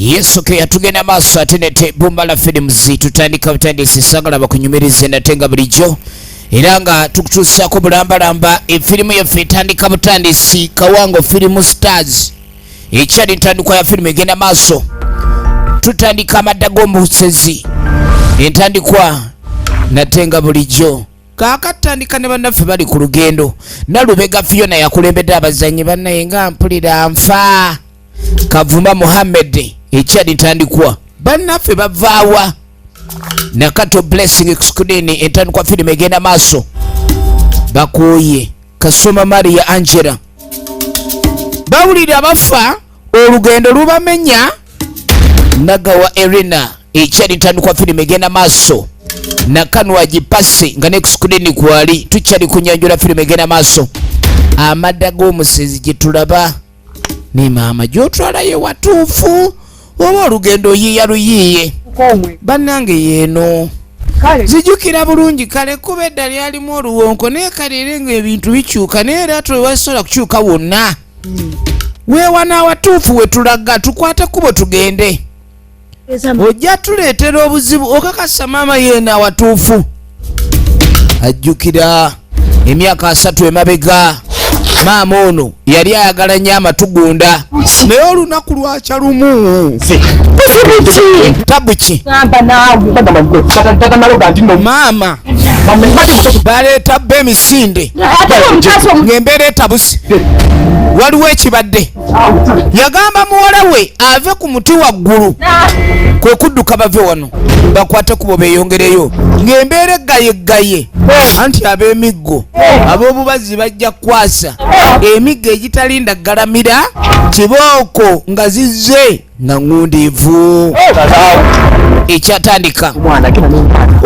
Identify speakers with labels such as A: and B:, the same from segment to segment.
A: Yesu ke yatugenda maaso atenete Bumbala Films tutandika butandisi sangala bakunyumirize natenga bulijjo era nga tukutuusaako bulambalamba efirimu yaffe etandika butandisi Kawango Film Stars ekyali ntandikwa ya firimu egenda maaso tutandika amadda g'omusezi entandikwa natenga bulijjo kakatandika ne bannaffe bali ku lugendo Nalubega Fiona yakulembedde abazannyi bannaye nga mpulira nfa Kavuma Mohammed ekyali ntandikwa bannaffe bavaawa Nakato Blessing Screen entandikwa firimu egenda maaso bakooye Kasoma Maria Angela bawulira abafa olugendo lubamenya Nagawa Erina ekyali ntandikwa firimu egenda maaso Nakanwa Gipase nga ne screen kwali tukyali kunyanjula firimu egenda maaso amadda g'omusezi gye tulaba ne maama gy'otwalayo watuufu oba olugendo yiiya luyiiye bannange yeeno zijjukira bulungi kale kuba edda lyalimu oluwonko naye kaleere ng'ebintu bikyuka naye era tewasobola kukyuka wonna weewana watuufu we tulaga tukwate kubo tugende ojja tuleetera obuzibu okakasa maama yeena watuufu ajjukira emyaka 3 emabega maama ono yali ayagala nnyo amatugunda naye olunaku lwakya lumu tabuki maama baleeta bba emisinde ng'embeera etabusi waliwo ekibadde yagamba muwala we ave ku muti waggulu kwe kudduka bave wano bakwate kubo beeyongereyo ng'embeera eggaye anti ab'emiggo ab'obubazi bajja kukwasa emiggo egitalinda galamira kibooko nga zizze nga ngundiivu ekyatandika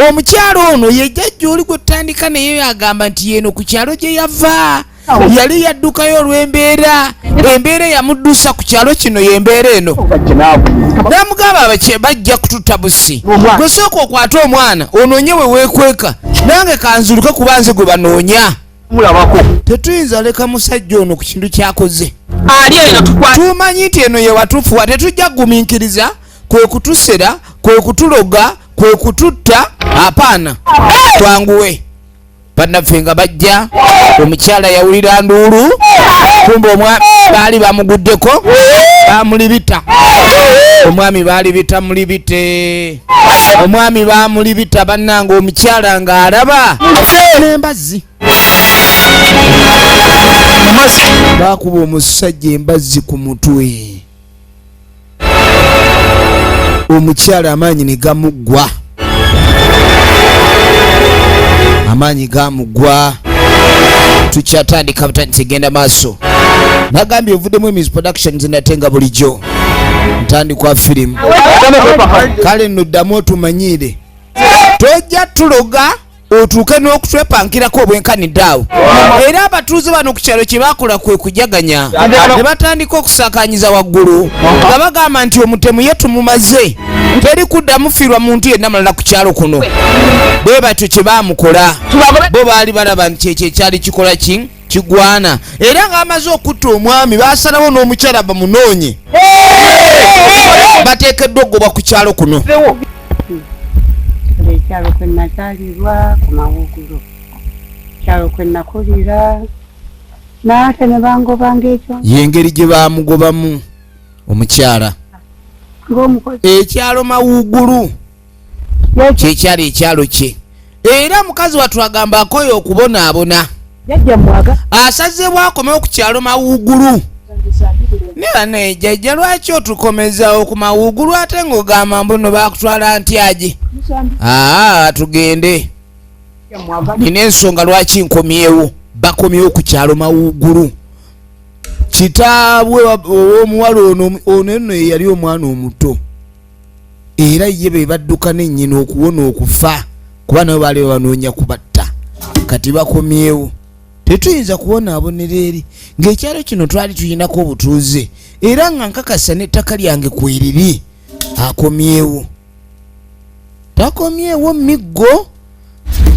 A: omukyalo ono ye jjajja oli gwe tutandika naye yagamba nti yeeno ku kyalo gye yava yali yaddukayo olw'embeera embeera yamuddusa ku kyalo kino y'embeera eno namugamba abakye bajja kututa busi gwe sooka okwate omwana onoonye we weekweka nange kanzuluke kuba nze gwe banoonya tetuyinza leka musajja ono ku kintu kyakoze tumanyi nti eno ye watuufu wa tetujja kugumiikiriza kwe kutusera kwe kutuloga kwe kututta apaana twanguwe bannaffe nga bajja omukyala yawulira nduulu kumbe omwami baali bamuguddeko bamulibita omwami baalibita mulibite omwami bamulibita bannanga omukyala ng'alaba n'embazzi bakuba omusajja embazzi ku mutwe omukyala amaanyi ne gamuggwa amaanyi gamugwa tukyatandika butandisi genda maaso nagambye ovuddemu Emis Productions natenga bulijjo ntandikwa firimu kale nno ddamu otumanyire tojja tuloga otuuke n'okutwepankirako obwenkaniddeawo era abatuuze bano ku kyalo kye baakola kwe kujaganya ne batandika okusaakanyiza waggulu nga bagamba nti omutemu ye tumumaze teri kuddamu fiirwa muntu yenna malala ku kyalo kuno bwe batyo kye baamukola bo baali balaba nti kyekyo ekyali kikola kigwana era ng'amaze okutta omwami baasalawo n'omukyala bamunoonye bateekeddwa oggobwa ku kyalo kuno
B: ekyalo kwe nazaalirwa ku Mawuugulu ekyalo kwe nakulira n'ate ne bangobanga ekyo
A: y'engeri gye baamugobamu omukyala
B: ng'omukozi
A: ekyalo Mawuugulu kyekyali ekyalo kye era mukazi wattu agamba akoye okubonaabona
B: jjajja mwaga
A: asazeebwa akomewo ku kyalo Mawuugulu ne banaye jjajja lwaki otukomezawo ku Mawuugulu ate ng'ogamba mbuno baakutwala ntyagi tugende nina ensonga lwaki nkomyewo bakomyewo ku kyalo Mawuugulu kitaabwe ow'omuwala ono eno yali omwana omuto era ye be badduka n'ennyina okuwona okufa kuba nabo baali babanoonya kubatta kati bakomyewo tetuyinza kubonaabonera eri ng'ekyalo kino twali tuyinako obutuuze era nga nkakasa n'ettaka lyange kweriri akomyewo takomyewo miggo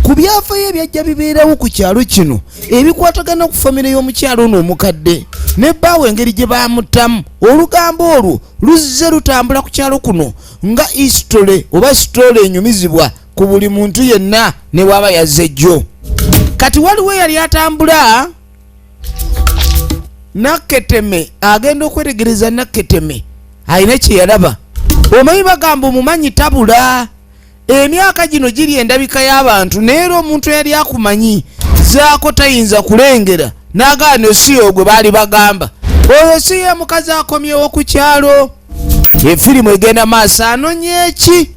A: ku byafaayo ebyajja bibeerawo ku kyalo kino ebikwatagana ku famire y'omukyalo ono omukadde ne bbaawe engeri gye baamutamu. Olugambo olwo luzze lutambula ku kyalo kuno nga history oba story enyumizibwa ku buli muntu yenna ne waba yazze jjo. Kati waliwo yali atambula Naketeme agenda okwetegereza Naketeme alina kye yalaba. Omanyi bagamba omumanyi tabula. Emyaka gino giri endabika y'abantu naye era omuntu yali akumanyi zaako tayinza kulengera n'agaana si ogwe baali bagamba oyo si ye mukazi akomyewo ku kyalo. Efirimu egenda maaso anonye eki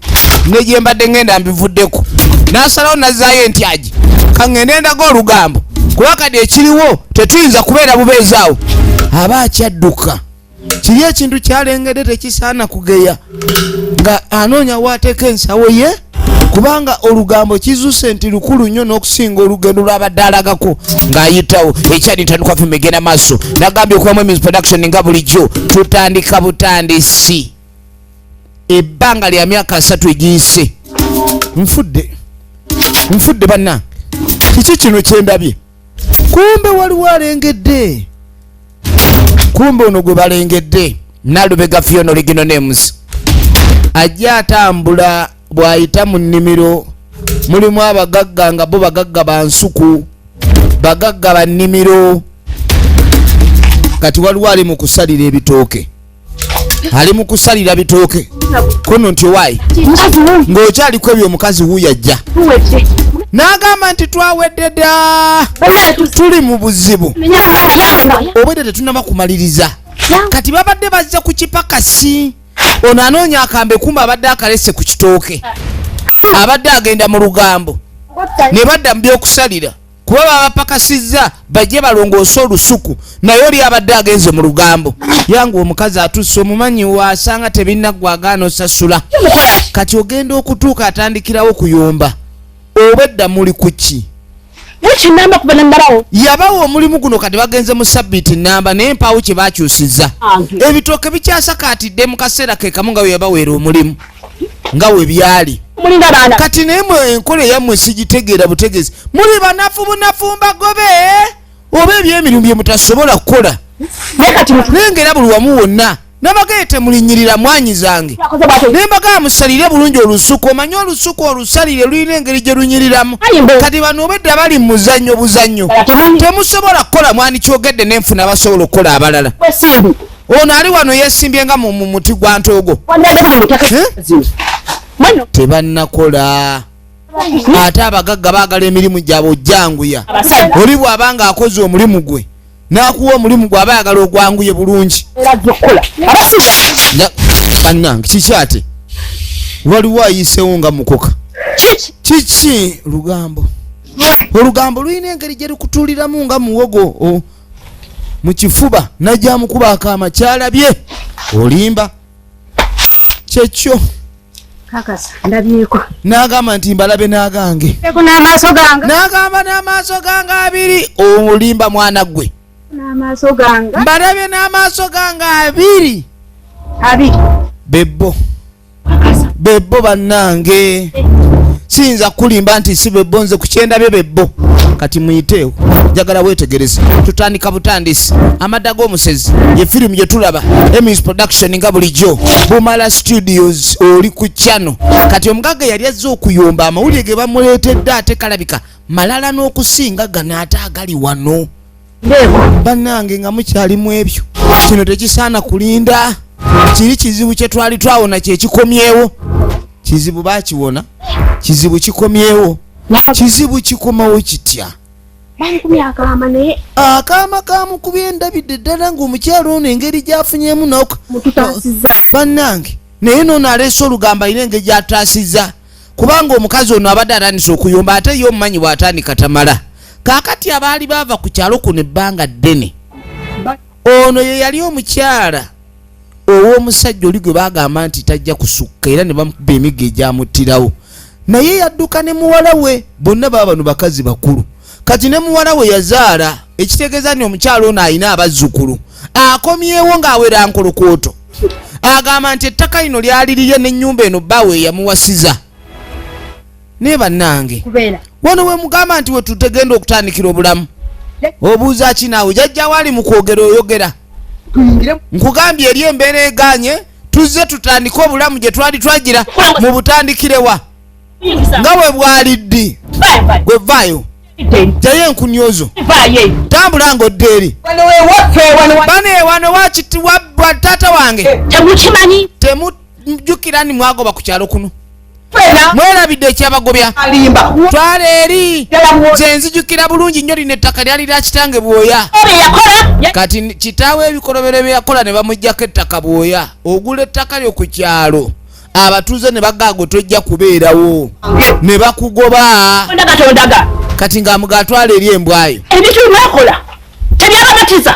A: ne gye mbadde ngenda mbivuddeko n'asalawo nazaayo entyagi kaŋŋende ndaga olugambo kuba kati ekiriwo tetuyinza kubeera bubeezi awo. Aba akyadduka kiri ekintu kyalengedde tekisaana kugeya nga anoonya waateeka ensawo ye kubanga olugambo kizuuse nti lukulu nnyo n'okusinga olugendo lw'abadde alagako ng'ayitawo. Ekyali ntandikwa ffe megenda maaso nagambye okubamu Emizi Production nga bulijjo tutandika butandisi ebbanga lya myaka 3 egiyise. Nfudde bannange kiki kino kyendabye kumbe waliwo alengedde. Kumbe ono gwe balengedde Nalubega Fiona Original Names ajja atambula bw'ayita mu nnimiro mulimu abagagga nga bo bagagga bansuku bagagga ba nnimiro. Kati waliwo ali mu kusalira ebitooke ali mu kusalira bitooke kono nti owaayi ng'okyaliko ebyo omukazi wuuyo ajja n'agamba nti twawedde dda tuli mu buzibu obwedde tetunaba kumaliriza kati babadde bazza ku kipakasi. Ono anoonya akambe kumba abadde akalese ku kitooke abadde agenda mu lugambo ne badda mu by'okusalira kuba babapakasizza bajje balongoose olusuku naye oli abadde agenze mu lugambo. Yange omukazi atusse omumanyi waasanga tebinnagwa agaana osasula kati ogenda okutuuka atandikirawo kuyomba obwedda muli kuki
C: namba kuba nambalawo
A: yabawo omulimu guno kati bagenze mu sabbiiti namba naye mpaawo kye bakyusizza ebitooke bikyasakaatidde mu kaseera ke kamu nga we yabaweera omulimu nga we byali kati naye mwe enkola eyammwe sigitegeera butegezi muli banafu bunafu mbagobe oba ebyemirimu bye mutasobola kukola nengera buli wamu wonna nabagee temulinyirira mwanyi zange nembagaa musalire bulungi olusuku omanye olusuku olusalire lulina engeri gye lunyiriramu kati bano obedda bali mu muzannyo buzannyo temusobola kukola mwani kyogedde nenfuna basobola okukola abalala. Ono ali wano yeesimbye nga mu muti gwa ntoogo tebannakola ate abagagga baagala emirimu gyabwe ojjanguya oli bw'abanga akoze omulimu gwe n'akuwa omulimu gwe aba ayagala ogwanguye bulungi. Bannange kiki ate waliwo ayiseewo nga mukoka kiki olugambo lulina engeri gye lukutuuliramu nga muwogo mu kifuba najja mukuba akaama kyalabye olimba kyekyo n'agamba nti mbalabe n'agange n'agamba n'amaaso gange abiri olimba mwana gwe mbalabye n'amaaso gange abiri bebbo bannange siyinza kulimba nti si bebbo nze kukyendabye bebbo kati muyiteewo njagala weetegereze tutandika butandisi amadda g'omusezi ye firimu gye tulaba Emizi Production nga bulijjo Bumala Studios oli ku channel. Kati omugagga yali azze okuyomba amawulire ge bamuleetedde ate kalabika malala n'okusinga gano ate agali wano bannange nga mukyalimu ebyo kino tekisaana kulinda kiri kizibu kye twali twawona kyekikomyewo kizibu bakiwona kizibu kikomyewo kizibu kikomawo kitya akaama kamukubye endabidde ddala ng'omukyalo ono engeri gyafunyemu noka bannange naye noono aleese olugambo alina engeri gyataasizza kubanga omukazi ono abadde atandise okuyomba ate ye omumanyi bw'atandika tamala kaakati abaali baava ku kyalo kuno ebbanga ddene ono ye yali omukyala ow'omusajja oli gwe baagamba nti tajja kusukka era ne bamukuba emiggo egyamuttirawo naye yadduka ne muwala we bonna baba bano bakazi bakulu kati ne muwala we yazaala ekitegeeza nti omukyalo ono alina abazzukulu akomyewo ng'awera nkolokooto agamba nti ettaka lino lyali lirye n'ennyumba eno bbaawe yamuwasiza ne bannange wano we mugamba nti we tutagenda okutandikira obulamu obuuza kinaawe jajja wali mu kwogera oyogera nkugambye eri embeera eganye tuzze tutandike obulamu gye twali twagira mu butandikirewa nga bwe bwaliddi gwe vaayo jayo enkunyozo tambula ng'odda eri bane wano wakitibwa taata wange
C: temukimanyi
A: temujjukira ni mwagoba ku kyalo kuno mwerabidde ekyabagobya twala eri nze nzijukira bulungi nnyo lino ettaka lyali lya kitange Bwoya kati kitaawe ebikolobero bye yakola ne bamuggyako ettaka Bwoya ogula ettaka lyo ku kyalo abatuuze ne bagaago tojja kubeerawo ne bakugoba kati ng'amuga atwala eri embwayo
C: ebintu bimwakola tebyababatiza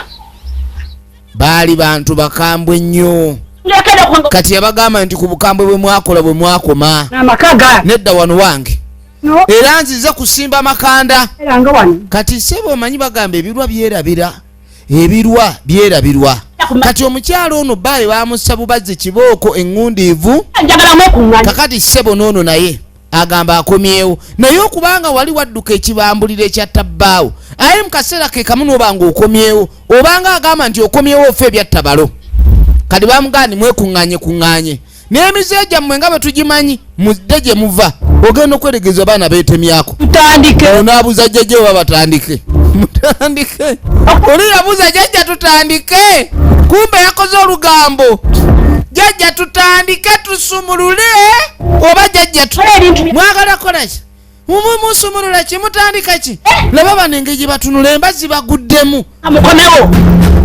A: baali bantu bakambwe nnyo kati yabagamba nti ku bukambwe bwe mwakola bwe mwakoma nedda wano wange era nzize kusimba makanda kati sebo omanyi bagamba ebirwa byerabirwa kati omukyalo ono baayo bamussa bubazzi kibooko eŋŋundiivu kakati sebo noono naye agamba akomyewo naye okubanga wali wadduka ekibambuliro ekyattabbaawo aye mu kaseera ke kamu n'obanga okomyewo obanga agamba nti okomyewo ofe ebyattabalo kati bamugandi mwekuŋŋaanye n'emize gyammwe nga bwe tugimanyi mudde gye muva ogenda okweregeza abaana beetemyako onaabuuza jjajja oba batandike mutandike oli yabuuza jjajja tutandike kumbe yakoze olugambo jjajja tutandike tusumulule oba jjajja mwagala kolaki musumulula ki mutandika ki laba bano engeri gye batunula embazzi baguddemu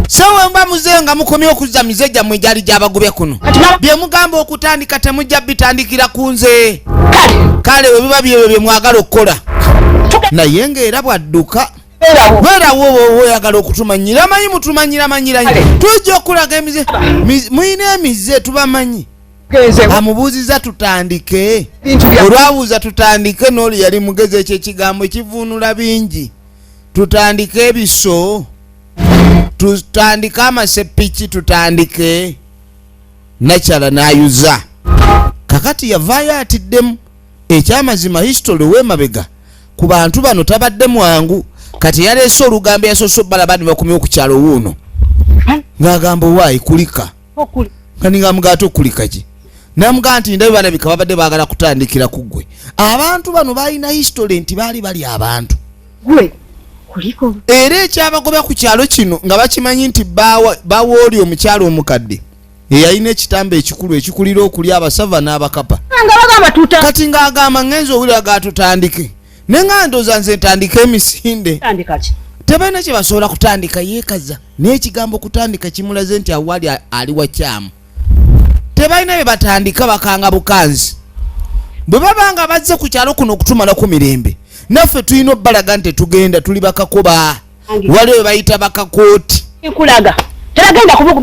A: sewe mba muzeeyo nga mukomye okuzza mize gyammwe gyali gyabagobya kuno bye mugamba okutandika temujja bitandikira ku nze kale we biba byebyo bye mwagala okukola naye ng'era bwadduka beerawo oba oyagala okutumanyira manyi mutumanyira tujja okulaga emize muyina emize tubamanyi amubuuziza tutandike olwabuuza tutandike n'oli yali mugezi ekyo ekigambo ekivuunula bingi tutandike ebiso tutandike amasepiki tutandike nakyala n'ayuza kakati yavaayo atiddemu ekyamazima history w'emabega ku bantu bano tabadde mwangu kati yaleese olugambo yasoose obbalaba ne bakomye okukyalo wuuno ng'agamba owaayi kulika kani ng'amugaa ate okulika ki namugaa nti ndabe balabika babadde baagala kutandikira ku ggwe abantu bano balina history nti baali bali abantu era ekyabagobya ku kyalo kino nga bakimanyi nti bawa oli omukyalo omukadde eyalina ekitambo ekikulu ekikulira okulya abasava n'abakapa kati ng'agamba ngenza owulira gatutandike nenga ndooza nze ntandika emisinde tebalina kye basobola kutandika yeekaza naye ekigambo kutandika kimulaze nti awali ali wakyamu tebalina bye batandika bakanga bukanzi bwe babanga bazze ku kyalo kuno okutumala ku mirembe naffe tulina obbalaga nti tugenda tuli bakakoba wali we bayita bakakooti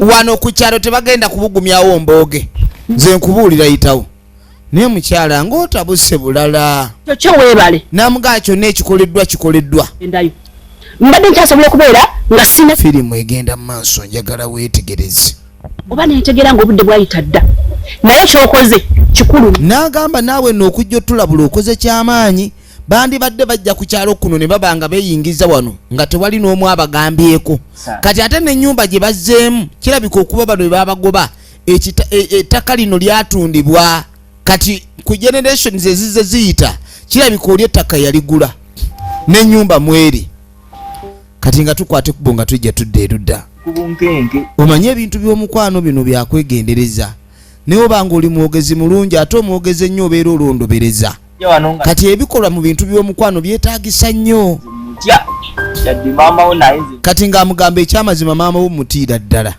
A: wano ku kyalo tebagenda kubugumyawo mbooge nze nkubuulira yitawo naye mukyala ng'otabuse bulala
C: kyo weebale
A: namugaa kyonna ekikoleddwa
C: mbadde nkyasobola okubeera nga sina
A: firimu egenda mu maaso njagala weetegereze
C: oba nentegera ng'obudde bwayita dda naye kyokoze kikulu
A: n'agamba naawe n'okujja otulabula okoze kyamaanyi bandibadde bajja ku kyalo kuno ne babanga beeyingiza wano nga tewali n'omu abagambyeko kati ate n'ennyumba gye bazzeemu kirabika okuba bano bwe babagoba ettaka lino lyatundibwa kati ku generations ezizze ziyita kirabika oli ettaka yaligula n'ennyumba mweri kati nga tukwate kubo nga tujja tudda erudda omanye ebintu by'omukwano bino byakwegendereza naye obanga oli mwogezi mulungi ate omwogezi ennyo obeera olondobereza kati ebikolwa mu bintu by'omukwano byetaagisa nnyo kati ng'amugamba ekyamazima maama wo mutiira ddala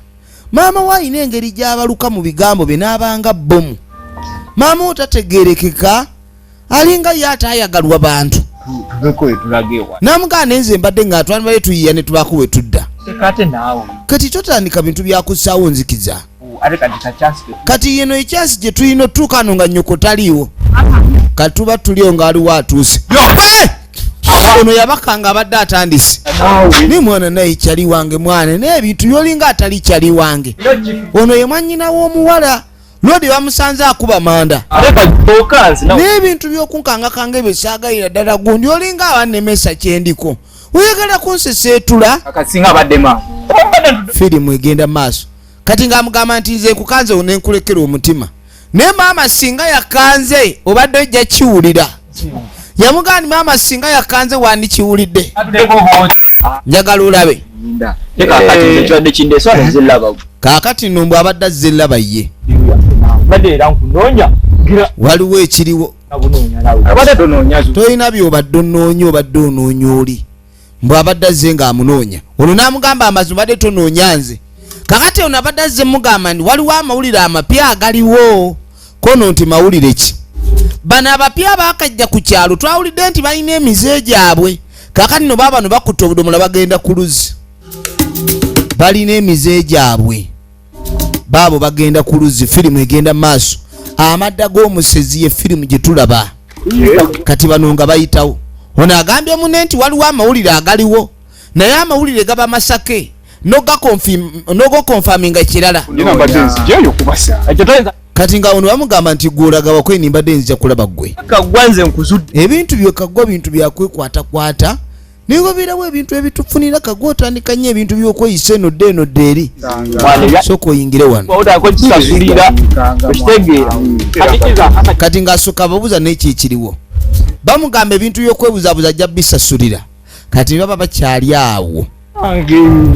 A: maama we alina engeri gy'abaluka mu bigambo bye n'abanga bbomu maama wo tategeerekeka alinga ye ate ayagalwa bantu namugaa nenze mbadde ng'atwanibale tuyiya ne tubaako we tudda kati totandika bintu byakussaawo nzikiza kati yeno ekyasi gye tulina otuuka ano nga nnyoko taliiwo kati tuba tuliyo ng'aliwo atuuse ono yabakanga abadde atandise ni mwana naye kyali wange mwana naye ebintu byolinga atali kyali wange ono ye mwannyina w'omuwala lodi bamusanze akuba manda n'ebintu by'okunkangakanga ebyo saagayira ddala gundi olinga abannemesa kyendiko oyagala kunseseetula
D: akasinga baddema
A: firimu egenda maaso kati ng'amugamba nti nze nkukanze onenkulekera omutima naye maama singa yakanze obadde ojja kiwulira yamugamba nti maama singa yakanze wandikiwulidde njagala olabe kaakati nno mbw abadde azze llaba ye waliwo ekiriwo tolina byobadde onoonya obadde onoonya oli mbw abadde azze ng'amunoonya ono n'amugamba amazima badde tonoonya nze kakati ono abadde azze mugamba nti waliwo amawulire amapya agaliwo kono nti mawulire ki bano abapya baakajja ku kyalo twawulidde nti balina emize gyabwe kakati no baba no bakutta obudomola bagenda ku luzzi balina emize gyabwe baabo bagenda ku luzzi firimu egenda maaso amadda g'omusezi ye firimu gye tulaba kati bano nga bayitawo ono agambye munne nti waliwo amawulire agaliwo naye amawulire gaba masake nogokonfaminga kirala kati nga ono bamugamba nti gwolaga wakweni mbadde nzija kulaba gwe ebintu byokagwa bintu byakwekwatakwata nigobirawo ebintu ebitufunira kagwa otandika nnyo ebintu byokweyisa eno dde eno dde eri soka oyingire wano kati ng'asooka ababuuza n'ekyekiriwo bamugamba ebintu byokwebuzabuza ajja bisasulira kati baba bakyali awo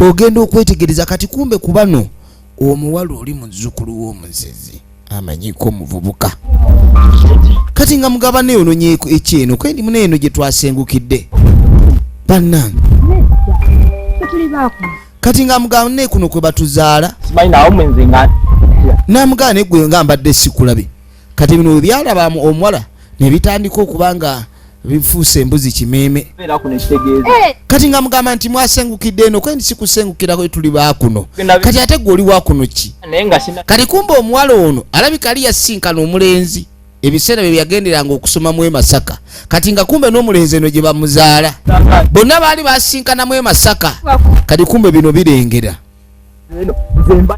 A: ogenda okwetegereza kati kumbe ku bano omuwala oli muzzukulu w'omuzezi amanyiko omuvubuka kati nga mugaba neyononya ekyeno kwendi muneeno gye twasengukidde bannange kati nga mugaba ne kuno kwe batuzaala namugaba negwe nga mbadde sikulabe kati bino bwe byalaba omuwala ne bitandika okuba nga bifuuse embuzi kimeeme kati nga mugamba nti mwasengukidde eno kwendi sikusengukirako tuli bakuno kati ate gwe oli wakuno ki kati kumba omuwala ono alabika ali yasinkana omulenzi ebiseera bye byagenderanga okusomamu Masaka kati nga kumbe n'omulenzi eno gye bamuzaala bonna baali basinkanamu Masaka kati kumbe bino birengera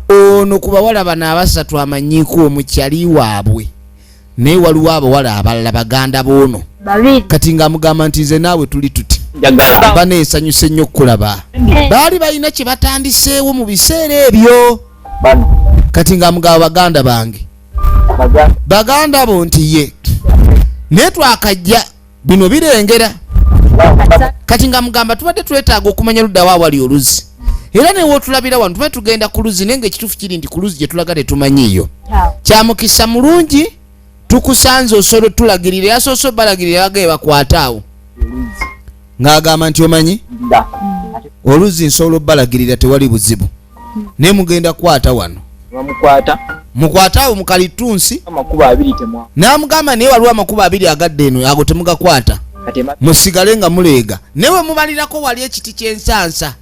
A: ono ku bawala bano abasatu amanyiiko omukyali waabwe naye waliwo abawala abalala baganda boono kati nga mugamba nti nze naawe tuli tuti baneesanyuse nnyo okulaba baali balina kye batandiseewo mu biseera ebyo kati nga mugaba baganda bange baganda bo nti ye naye twakajja bino birengera kati nga mugamba tubadde twetaaga okumanya luddawo awali oluzzi era newe otulabira wano tubadde tugenda ku luzzi naye ngaekituufu kiri nti ku luzzi gye tulaga tetumanyiiyo kyamukisa mulungi tukusanze osolo tulagirire yasoose balagirire bagaye bakwata awo ng'agamba nti omanyi oluzzi nsobola obalagirira tewali buzibu naye mugenda kukwata wano mukwata awo mukalitunsi n'amugamba naye waliwo amakubo 2 agadde eno ago temugakwata musigale nga muleega naye we mubalirako wali ekiti ky'ensansa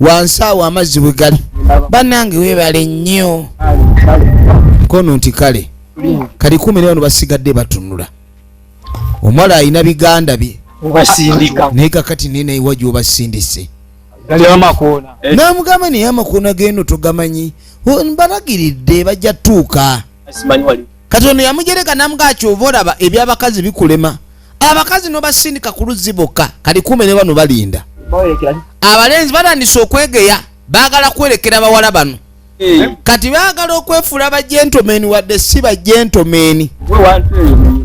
A: wansi awo amazzi bwe gali bannange weebale nnyo kono nti kale kali 10 wano basigadde batunula omwala alina biganda bye naye kakati nina iwa gy'obasindise n'amugamba naye amakoona g'eno togamanyi mbalagiridde bajja tuuka kati ono yamujereka n'amugamba kyova olaba ebyabakazi bikulema abakazi n'obasindika ku luzzi bokka kali 10 wano balinda abalenzi batandise okwegeya baagala kwerekera bawala bano kati baagala okwefuula bajentomeni wadde si bajentomeni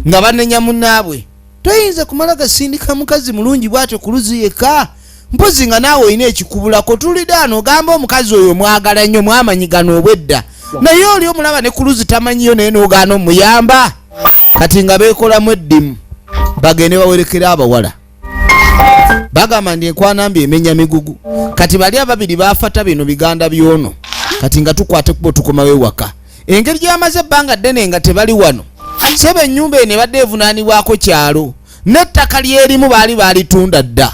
A: nga banenya munnaabwe toyinza kumala gasindika mukazi mulungi bwatyo ku luzzi yekka mpozi nga naawe olina ekikubulako tulidaano ogamba omukazi oyo mwagala nnyo mwamanyigana obwedda naye oli omulaba ne ku luzzi tamanyiyo naye n'ogaana omuyamba kati nga beekolamu eddimu bagende bawerekera abawala bagamba ndi enkwanambi emenya migugu kati bali ababiri baafata bino biganda byono kati nga tukwate kubo tukomawo ewaka engeri gyamaze ebbanga ddene nga tebali wano sebe ennyumba eno ebadde evunaanibwako kyalo n'ettaka lyerimu baali balitunda dda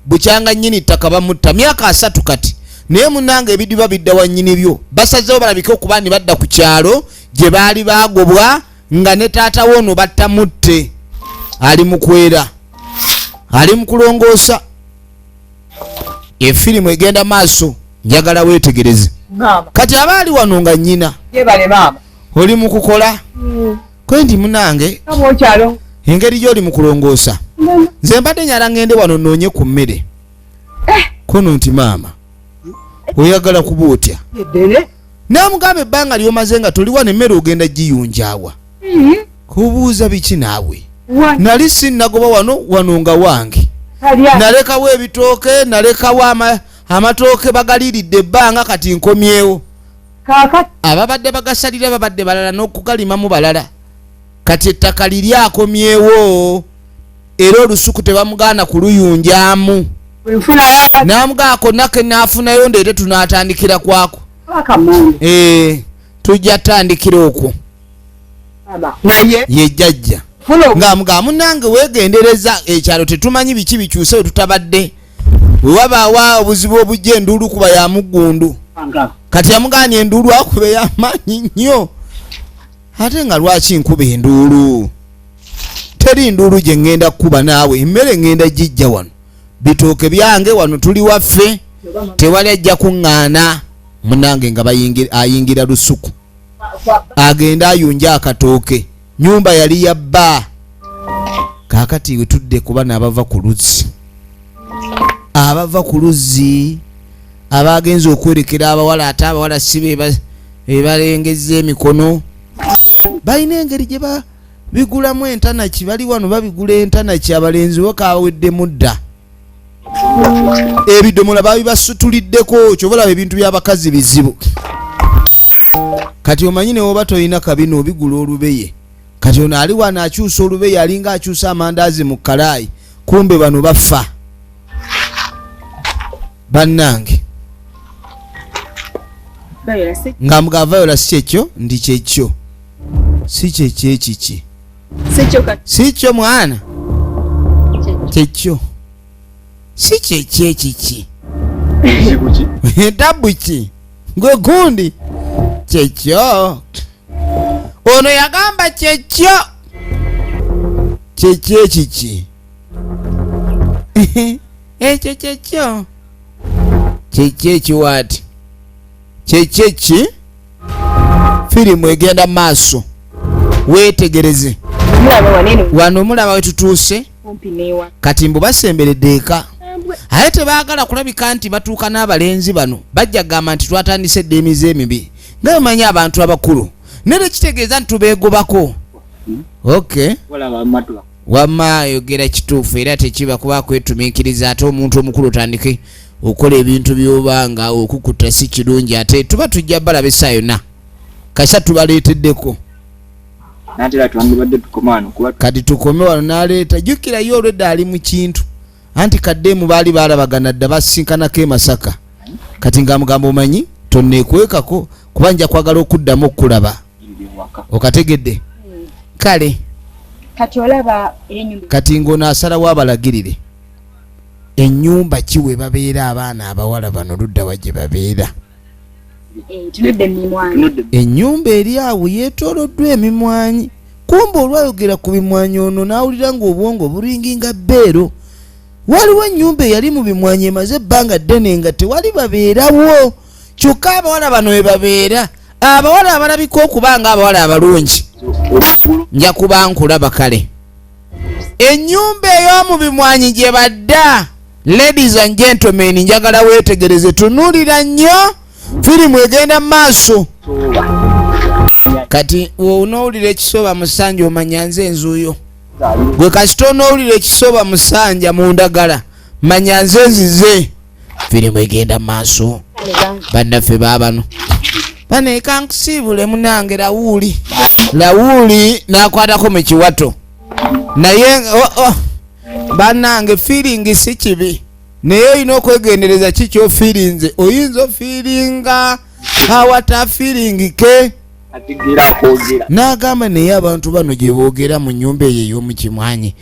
A: bukyanga nnyini ttaka bamutta myaka 3 kati naye munnanga ebidiba bidda wa nnyini byo basazeewo balabike okuba ni badda ku kyalo gye baali baagobwa nga ne taata woono battamutte ali mukwera ali mukulongoosa efirimu egenda maaso njagala weetegereze kati abaali wano nga nnyina oli mukukola kwendi munange engeri gy'oli mukulongoosa nze mbadde nyala ngende wano noonye ku mmere kono nti maama oyagala kuba otya
B: Dene.
A: namugamba ebbanga lyomaze nga toliwa nemmere ogenda giyunjaawa kubuuza biki naawe nali sinnagoba wano nga wange nalekawo ebitooke nalekawo amatooke bagaliiridde ebbanga kati nkomyewo ababadde bagasalira babadde balala n'okugalimamu balala kati ettaka liri akomyewo era olusuku tebamugaana kuluyunjaamu namugaako nake naafunayo ndeete tunaatandikira kwako tujja tandikira okwo ye jjajja ng'amugaa munange weegendereza ekyalo tetumanyi biki bikyuse wetutabadde wewabaawa obuzibu obujja enduulu kuba ya muggundu kati yamugaanya enduulu akube y'amaanyi nnyo ate nga lwaki nkuba enduulu teri nduulu gye ŋŋenda kukuba naawe emmere ŋŋenda gijja wano bitooke byange wano tuli waffe tewali ajja kuŋŋaana munange nga ayingira lusuku agenda ayunja akatooke nyumba yali yabba kaakati wetudde kuba n'abava ku luzzi abagenza okwerekera abawala ate abawala si bebalengeza emikono balina engeri gye bigulamu entanaki bali wano babigula entanaki abalenzi bakaaweddemu dda ebidomola babibasutuliddeko kyobalaba ebintu by'abakazi bizibu kati omanyi newoba toyina kabino obigula olubeye kati ono ali wano akyusa olubeye alinga akyusa amandaazi mu kalaayi kumbe bano bafa bannange nga mugavayola si kyekyo ndi kyekyo si kyekyo ekiki si kyo mwana kyekyo si kyekyo ekiki tabu ki gwe gundi kyekyo ono yagamba kyekyo kyekyo ekiki ekyo kyekyo kyekyo ekiwaati kyekyo eki firimu egenda maaso weetegereze wano mulaba wetutuuse kati mbu basemberedde eka aye tebaagala kulabika nti batuuka n'abalenzi bano bajja gamba nti twatandise eddiimi z'emibi nga bemanyi abantu abakulu nere kitegeeza nti tubeegobako okay wamma yogera kituufu era tekiba kuba kwetumiikiriza ate omuntu omukulu otandike okola ebintu byobanga okukuta si kirungi ate tuba tujja balaba essa yonna kasa tubaleeteddeko kati tukome wano n'aleeta jjukirayo olwedda ali mu kintu anti kaddeemu baali baalabagana dda basinkanako e Masaka kati nga mugamba omanyi tonneekwekako kuba nja kwagala okuddamu okukulaba okategedde kale kati ng'onaasalawo abalagirire ennyumba kiwe babeera abaana abawala bano ludda wa gye babeera ennyumba eri awo yeetooloddwa emimwanyi kumbe olwayogera ku bimwanyi ono n'awulira ng'obwongo buringinga bbeero waliwo ennyumba eyali mu bimwanyi emaze ebbanga ddene nga tewali babeerawo kyokka abawala bano we babeera abawala abalabika okuba nga abawala abalungi nja kuba nkulaba kale ennyumba ey'omu bimwanyi gye badda ladies and gentlemen njagala weetegereze tunuulira nnyo firimu egenda mu maaso kati onoowulira ekisooba musanja omanya nze enzuuyo gwe kasita onoowulira ekisooba musanja mu ndagala manya nze nzize firimu egenda mu maaso bannaffe baabano baneeka nkusiibule munange lawuuli n'akwatako mu kiwato naye bannange feeling si kibi naye olina okwegendereza kikyofiirinze oyinza ofiiringa awata feeling ke n'agamba naye abantu bano gye boogera mu nnyumba eyo ey'omu kimwanyi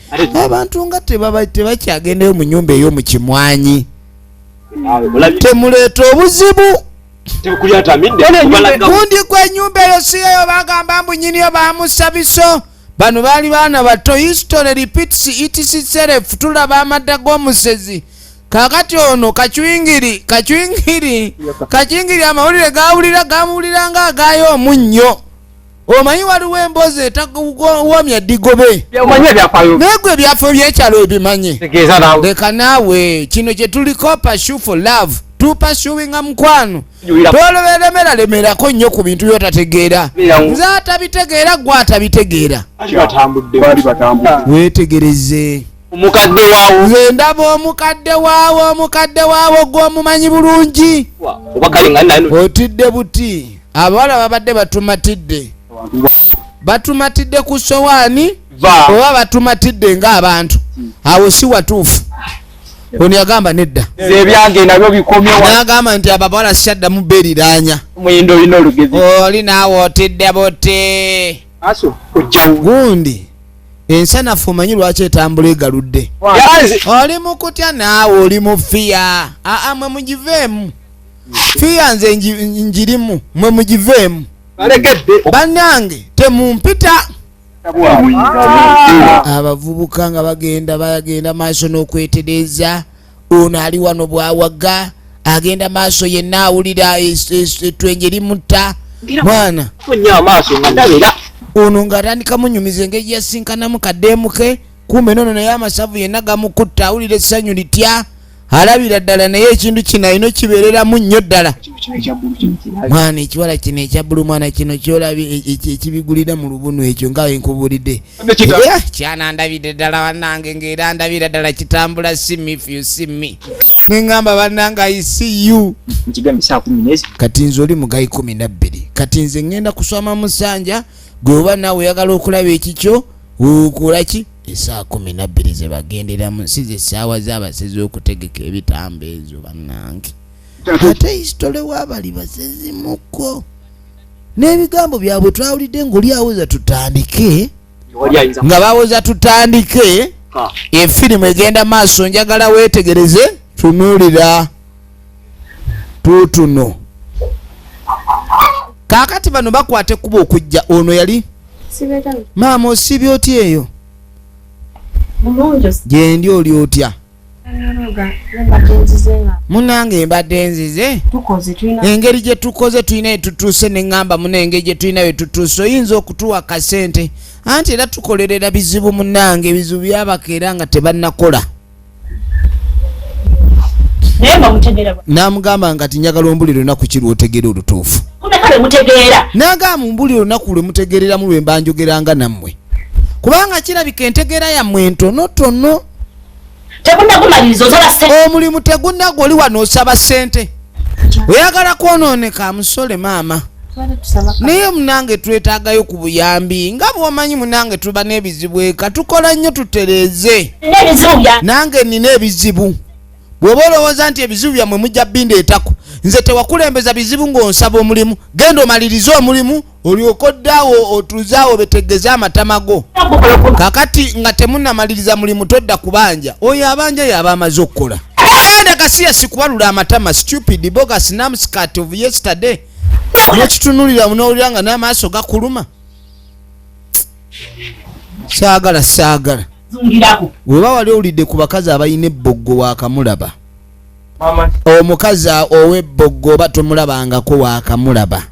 A: abantu nga tebakyagendayo mu nnyumba ey'omu kimwanyi temuleeta obuzibu gundi gw'ennyumba eyo siyeyo bagamba mbu nyiniyo bamussa biso bano baali baana bato history repeats itself tulaba amadda g'omusezi kakati ono kachwingiri amawulire gamuwulira nga agaayo omunnyo omanyi waliwo emboozi etawomya ddigobe negwe ebyafo byekyalo ebimanye leka naawe kino kye tuliko pursue for love tupasuwinga mukwano toloberemeralerako nnyo ku bintu byotategeera nze atabitegeera gwe atabitegeera wetegereze nze ndaba omukadde waawo gw'omumanyi bulungi otidde buti abawala babadde batumatidde ku sowaani oba batumatidde ng'abantu awo si watuufu ono yagamba nedda n'agamba nti abawala sikyaddamu beeriraanya oli naawe otidde buti gundi ensanafu omanyi lwaki etambula egaludde oli mukutya naawe oli mu fiya mwe mugiveemu fiya nze njirimu mwe mugiveemu bannange temumpita abavubuka nga bagenda maaso n'okwetereza ono ali wano bwawaga agenda maaso yenna awulira etwenje limutta mwana ono ng'atandika munyumiza engeri yasinkanamu kaddeemuke kumbe nono naye amasavu yenna gamukutta awulira essanyu litya alabira ddala naye ekintu kino alina kibeereramu nnyo ddala mwana ekiwala kino ekyabbulu mwana kino kyolabye ekibigulira mu lubunu ekyo nga wenkubulidde kyanandabidde ddala bannange ng'era ndabira ddala kitambula simi if you see me neŋŋamba bannange I see you kati nze oli mugayi 12 kati nze ŋŋenda kuswama musanja gwe oba naawe oyagala okulaba ekikyo okolaki essaawa 12 ze bagenderamu si ze essaawa z'abasezi okutegeka ebitambo ezo bannange ate hisitole w'abali basezi muko n'ebigambo byabwe twawulidde ng'oli awoza tutandike nga bawoza tutandike efirimu egenda maaso njagala weetegereze tunuulira tutuno kaakati bano bakwate kuba okujja ono yali maama osibye otya eyo gyendi oli otya munange mbadde nzize engeri gye tukoze tulina etutuuse neŋŋamba muna engeri gye tulina wetutuuse oyinza okutuwa kasente anti era tukolerera bizibu munange ebizibu byabaka era nga tebannakola namugamba nga tinjagala ombulira olunaku ki lwotegeera olutuufu nagamba mbulira olunaku lwe mutegeereramu lwe mba njogeranga nammwe kubanga kirabika entegeera yammwe ntonotono omulimu tegunnagwa oli wano osaba ssente oyagala kwonooneka musole maama naye munange twetaagayo ku buyambi nga bwomanyi munange tuba n'ebizibu eka tukola nnyo tutereeze nange nina ebizibu bw'oba olowooza nti ebizibu byammwe mujja bindeetako nze tewakulembeza bizibu ng'onsaba omulimu genda omalirize omulimu olyoka oddaawo otuzaawo betegeze amatama go kakati nga temunnamaliriza mulimu todda kubanja oyo abanja yaba amaze okukola anda kasiya sikubalula amatama stupid bogus namscat of yesterday nokitunulira munowulira nga n'amaaso gakuluma saagala weba wali owulidde ku bakazi abalina ebboggo waakamulaba omukazi ow'ebboggo oba tomulabangako waakamulaba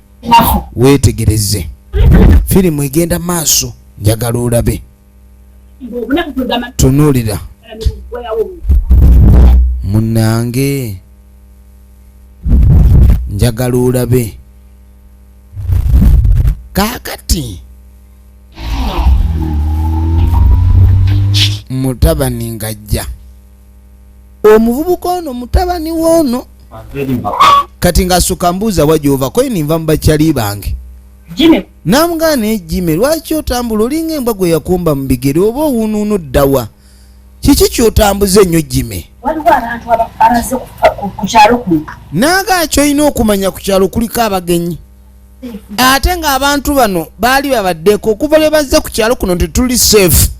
A: weetegereze firimu egenda maaso njagala olabe tunuulira munnange njagala olabe kaakati mutabani ngajja omuvubuka ono mutabani woono kati ng'asooka mbuuza wajova koyini nva mu bakyali bange namugana naye Jimmy lwaki otambula olinga embwa gwe yakumba mu bigere oba owuunuuno ddawa kiki kyotambuza ennyo Jimmy naaga kyolina okumanya ku kyalo kuliko abagenyi ate ng'abantu bano baali babaddeko okuva lwe bazze ku kyalo kuno tetuli safe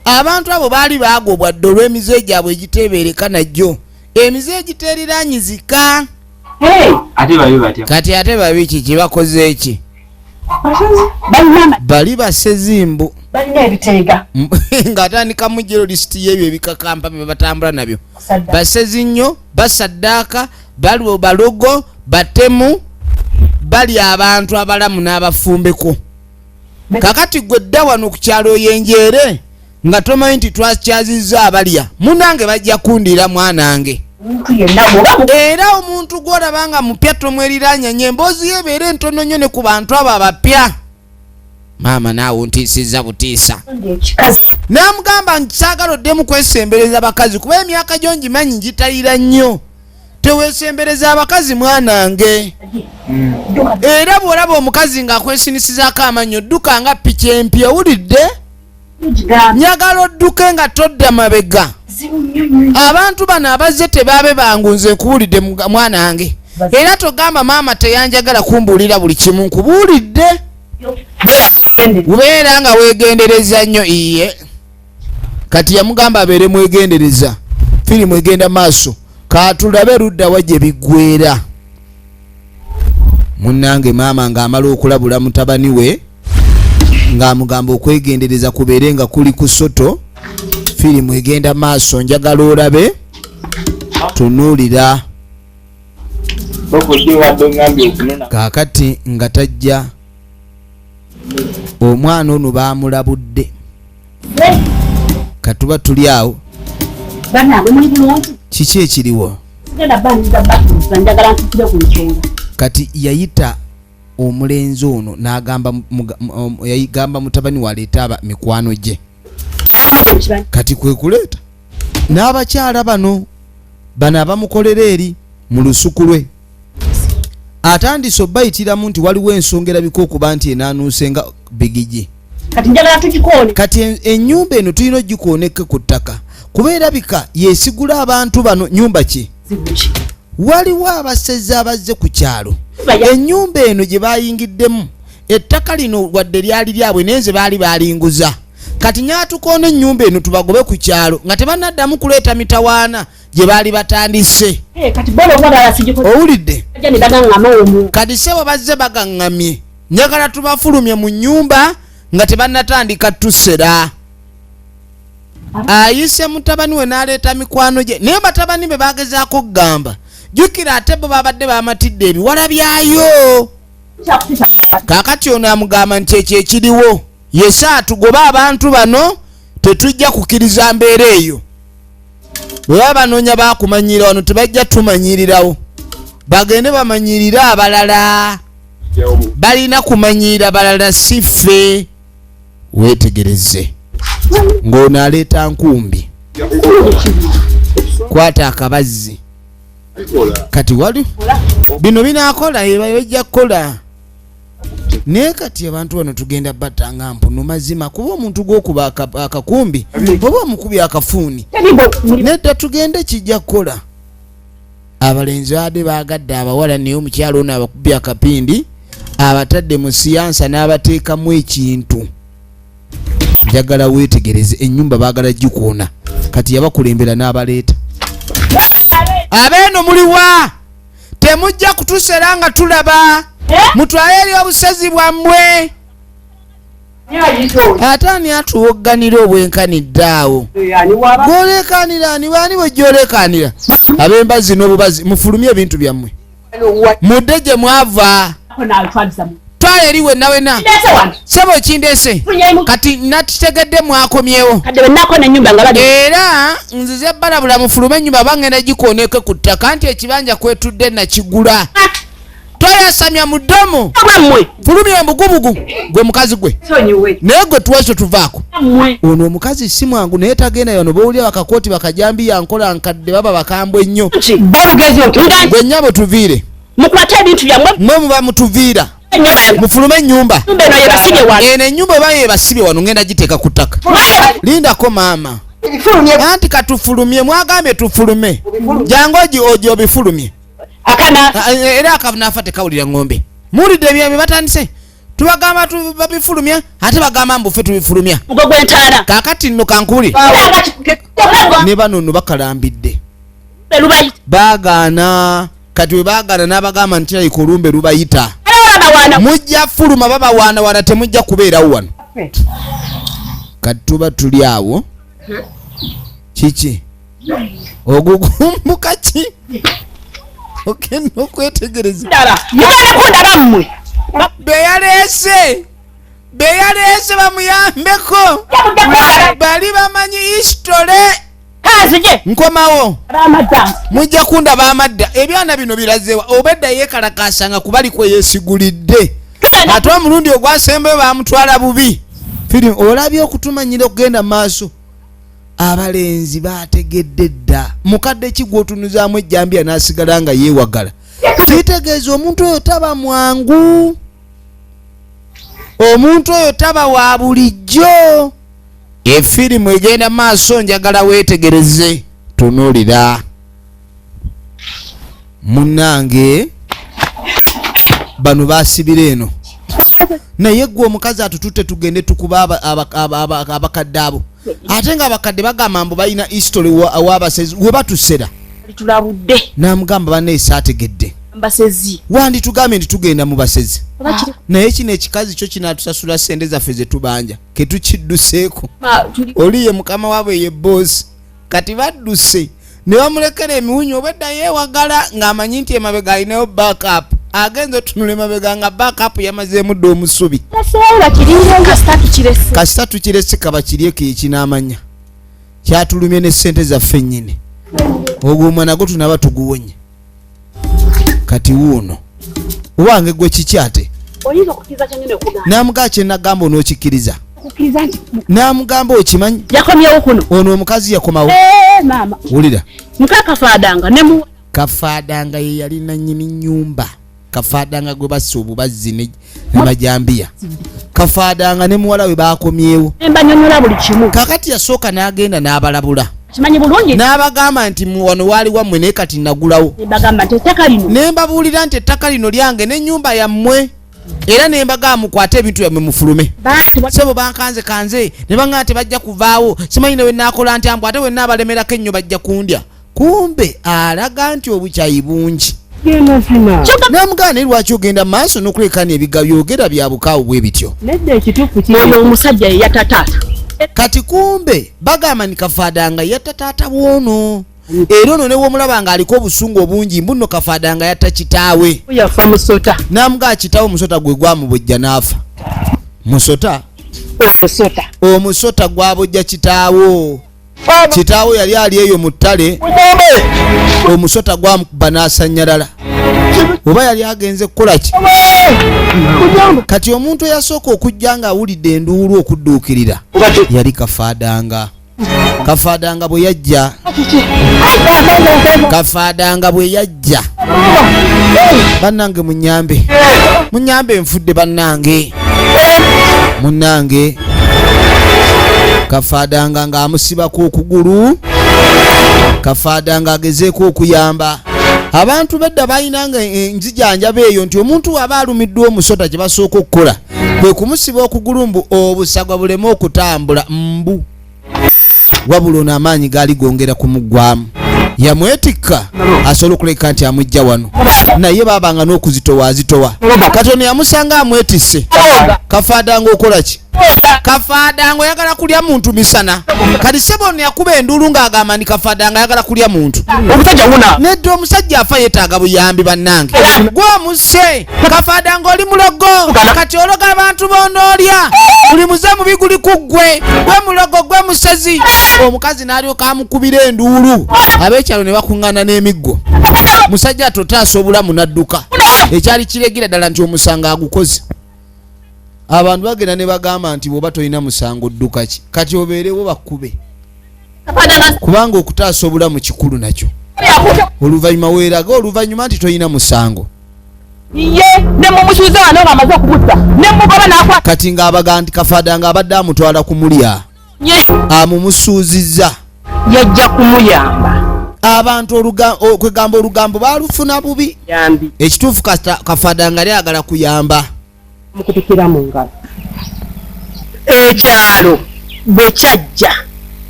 A: abantu abo baali baagobwa dde olw'emize gyabwe egiteebereka najjo emize egiteeriranyizika kati ate babi kiki bakoze eki bali basezimbu ng'atandika mujero lisiti y'ebyo ebikakampa bye batambula nabyo basezi nnyo basaddaaka baliwo balogo batemu bali abantu abalamu n'abafumbeko. Kakati gwe dda wano ku kyalo yenjeere nga tomanyi nti twakyazizza abalya munange bajja kundira mwanange. Era omuntu gw'olaba nga mupya tomweriranya nye emboozi yebeera entono nnyo ne ku bantu abo abapya. Maama naawe ontiisizza butiisa. N'amugamba nsaagala oddemu kwesembereza bakazi kuba emyaka gyo ngimanyi ngitalira nnyo. Teweesembereza abakazi mwanange. Era bw'olaba omukazi ng'akwesinisizaako amannyo dduka nga piki empya owulidde? Nyagala odduke nga todda mabega. Abantu bano abazze tebaabe bangunze nkubuulidde mwanange. Era togamba maama teyanjagala kumbuulira buli kimu nkubuulidde. Ubeera nga weegendereza nnyo iye. Kati yamugamba abeere mwegendereza. Firimu egenda maaso. Katulabe ludda wajje biggweera. Munnange maama ng'amala okulabula mutabani we ng'amugamba okwegendereza kubeere nga kuli ku soto. Firimu egenda maaso njagala olabe tunuulira. Kaakati nga tajja omwana ono baamulabudde. Katuba tuli awo. Kiki ekiriwo? Kati yayita omulenzi ono n'agamba mutabani waleeta mikwano gye. Kati kwe kuleeta n'abakyala bano abamukolera eri mu lusuku lwe. Atandise obbayitiramu nti waliwo ensonga erabika okuba nti enaanuuse nga bigigi. Kati ennyumba eno tulina ogikooneke ku ttaka kuba erabika yeesigula abantu bano. Nyumba ki? Waliwo abasezi abazze ku kyalo. Ennyumba eno gye bayingiddemu ettaka lino wadde lyali lyabwe nenze baali balinguza. Kati nyatukoona ennyumba eno tubagobe ku kyalo nga tebannaddamu kuleeta mitawaana gye baali batandise. Owulidde? Kati sebo bazze bagaŋŋamye. Njagala tubafulumye mu nnyumba nga tebannatandika tusera. Ayise mutabani we n'aleeta mikwano gye naye batabani be bagezaako okugamba jjukira ate bo babadde bamatidde ebiwala byayo. Kaakati ono amugamba nti ekyo ekiriwo yesa tugobe abantu bano tetujja kukkiriza mbeera eyo. Bwe baba banoonya baakumanyira wano tebajja tumanyirirawo. Bagende bamanyirire abalala. Balina kumanyira balala si ffe. Weetegereze. Ng'ono aleeta nkumbi. Kwata akabazzi. Kati wali bino binaakola ebajja kukola. Naye kati abantu bano tugenda batanga mpunu mazima kuba omuntu gw'okuba akakumbi oba omukubi akafuuni. Nedda tugende kijja kukola. Abalenzi ade baagadde abawala naye omukyalo ono abakubi akapindi abatadde mu siyansa n'abateekamu ekintu. Njagala weetegereze ennyumba baagala gikuuna. Kati yabakulembera n'abaleeta. Abeeno muliwa temujja kutusera nga tulaba. Mutwale eri obusezi bwammwe. Ate ani atuwogganira obwenkanidde awo? Gw'oleekaanira ani baani bwe gy'oleekaanira? Ab'emba zino obubazi mufulumye ebintu byammwe. Mudde gye mwava. Twala eri wenna wenna. Sebo kindeese. Kati nakitegedde mwakomyewo. Era nzize balabula mufulume ennyumba bangenda gikooneke ku ttaka nti ekibanja kwetudde nakigula. Twayasamya mu ddomo. Fulumya embugubugu gwe mukazi gwe. Naye gwe tuwese tuvaako. Ono omukazi si mwangu naye tagenda yano bawulira bakakooti bakajambi yankola nkadde baba bakambwe nnyo. Gwe nnyabo tuviire.
C: Mukwate ebintu byammwe.
A: Mmwe muba mutuviira. Mufulume ennyumba. Eno ennyumba eba yebasibye wano ngenda giteeka ku ttaka. Lindako maama. Anti katufulumye mwagambye tufulume. Jangu ojo obifulumye. Era akanafa tekawulira ng'ombe. Muwulidde ebyami batandise. Tubagamba babifulumya ate bagamba mbufe tubifulumya. Kaakati nno kankuli. Ne bano nno bakalambidde. Baagaana. Kati we baagaana n'abagamba nti ayiko olumbe lubayita. Mujja fuluma babawaanawaana temujja kubeerawo wano. Kati tuba tuli awo. Kiki? Ogugumbuka ki? okenda okwetegereza
C: dala mugenda kundaba mmwe
A: beyaleese bamuyambeko bali bamanyi history
C: kanzije
A: nkomawo
C: amadda
A: mujja kundaba amadda ebyana bino birazewa obedda yeekalakasanga kubali kwe yeesigulidde ate omulundi ogwasembeyo bamutwala bubi firimu olabye okutumanyira okugenda mu maaso abalenzi bategedde dda mukadde kigwotunuzaamu ejjambiya n'asigala nga yeewagala kitegeeza omuntu oyo taba mwangu omuntu oyo taba wa bulijjo efirimu egenda maaso njagala weetegereze tunuulira munnange bano basibira eno naye gwe omukazi atututte tugende tukuba abakadde abo ate nga abakadde bagamba mbu balina history wabasezi we batusera
C: tulabudde
A: namugamba banneesi ategedde
C: mbasezi
A: wandi tugambe nti tugenda mu basezi naye kino ekikazi kyo kinaatusasula sente zaffe zetubanja ketukidduseeko oliye mukama waabwe ye boosi kati badduse ne bamulekera emiwunyu obedda yeewagala ng'amanyi nti emabega alinayo backup agenza otunula emabega nga backup yamazeemu dda omusubi kasita tukirese kaba kiryeko ekinaamanya kyatulumye ne sente zaffe nnyini ogwo nagwo tunaba tuguwonye kati wuuno owange gwe kiki ate namugaa kyenagamba onookikiriza namugamba okimanyi
C: yakomyewo kuno
A: ono omukazi yakomawo wulira
C: mukakafaadanga nemu
A: kafaadanga ye yali nannyini nnyumba kafaadanga gwe bassa obubazzi nemajambiya kafaadanga ne muwala we bakomyewo
C: embanyonyola buli kimu
A: kakati yasooka n'agenda n'abalabula
C: kimanyi bulungi
A: n'abagamba nti wano waali wammwe naye kati nagulawo
C: bagamba nti ettaka lino
A: ne mbabuulira nti ettaka lino lyange n'ennyumba yammwe era ne mbagamba mukwate ebintu byammwe mufulume sebo bankanze ne baŋŋamba tebajja kuvaawo simanyi ne we naakola nti ambw ate we naabalemerako ennyo bajja kundya kumbe alaga nti obukyayi bungi namugamba naye lwaki ogenda mu maaso n'okulekana ebiga byogera bya bukaawu bwe bityo
C: oyo omusajja ye yatataata
A: kati kumbe bagamba ni kafaadanga yatta taata bwono era ono ne womulaba nga aliko obusungu obungi mbuno kafaadanga yatta kitaawe
C: yafa musota
A: namugamba kitaawe omusota gwe gwamubojja n'afa omusota gwabojja kitaawo kitaawo yali ali eyo mu ttale omusota gwamukuba n'asanyalala oba yali agenze kukola ki kati omuntu eyasooka okujja nga awulidde enduulu okudduukirira yali kafaadanga bwe yajja bannange munyambe nfudde bannange munnange kafaadanga ng'amusibako okugulu kafaadanga agezeeko okuyamba abantu bedda balinanga enzijanjaba eyo nti omuntu aba alumiddwa omusota kye basooka okukola kwe kumusiba okugulu mbu obusagwa buleme okutambula mbu wabula ono amaanyi gaali gongera kumuggwamu yamwetikka asobola okuleka nti amujja wano naye babanga n'okuzitowa azitowa kati ono yamusanga amwetisse kafaadanga okola ki kafaadanga oyagala kulya muntu misana kati sebo ono yakuba enduulu ng'agamba nti kafaadanga ayagala kulya muntu nedda omusajja afa yeetaaga buyambi bannange gw'omusse kafaadanga oli mulogo kati ologa abantu b'onoolya buli muze mubi guli ku ggwe gwe mulogo gwe musezi omukazi n'alyoka amukubira enduulu ab'ekyalo ne bakuŋŋaana n'emiggo musajja totaasa obulamu n'adduka ekyali kiregira ddala nti omusango agukoze abantu bagenda ne bagamba nti bw'oba tolina musango dduka ki kati obeerewo bakkube kubanga okutaasa obulamu kikulu nakyo oluvannyuma weeraga oluvannyuma nti tolina musango kati ng'abaga nti kafaadanga abadde amutwala kumulya amumusuuzizza
C: yajja kumuyamba
A: abantu kwegamba olugambo baalufuna bubi ekituufu kafaadanga lyagala kuyamba
C: mukubikira mu ngalo ekyalo bwe kyajja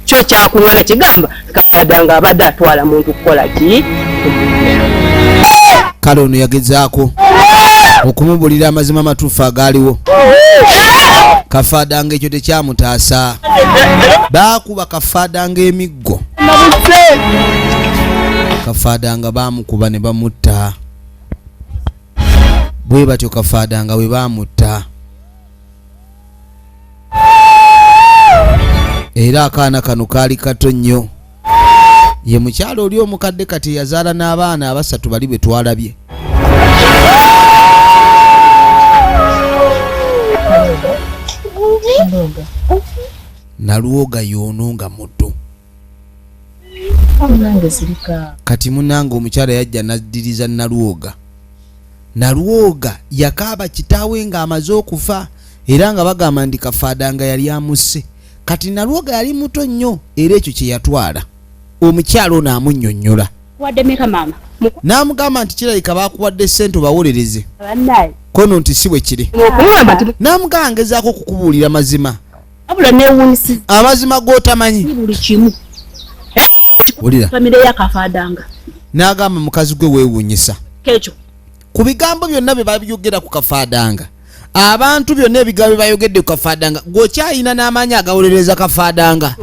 C: kyo kyakuŋŋana kigamba kafaadanga abadde atwala muntu kukola ki
A: kale ono yagezaako okumubulira amazima amatuufu agaaliwo kafaadanga ekyo tekyamutaasa baakuba kafaadanga emiggo Kafaadanga bamukuba ne bamutta. Bwe batyo Kafaadanga we bamutta. Era akaana kano kaali kato nnyo. Ye mukyalo oli omukadde kati yazaala n'abaana abasatu bali bwe twalabye. Naluwoga y'ono nga muto. Kati munange omukyala yajja naddiriza Naluwoga. Naluwoga yakaaba kitaawe nga amaze okufa era nga bagamba ndi Kafaadanga yali amusse. Kati Naluwoga yali muto nnyo era ekyo kye yatwala. Omukyala ono amunnyonnyola.
B: Waddemeka mama.
A: N'amugamba nti kirabika baakuwadde ssente obawolereze.
B: Bannaye.
A: Kono nti si bwe kiri. N'amugamba ngezaako kukubuulira mazima.
B: Abula neewunyisiza.
A: Amazima g'otamanyi.
B: Buli kimu.
A: Wulira.
B: Famire ya Kafaadanga.
A: N'agamba mukazi gwe weewuunyisa.
B: Kekyo.
A: Ku bigambo byonna bye babyogera ku Kafaadanga. Abantu byonna ebigambo bye bayogedde ku Kafaadanga. Gw'okyayina n'amaanyi agawolereza Kafaadanga.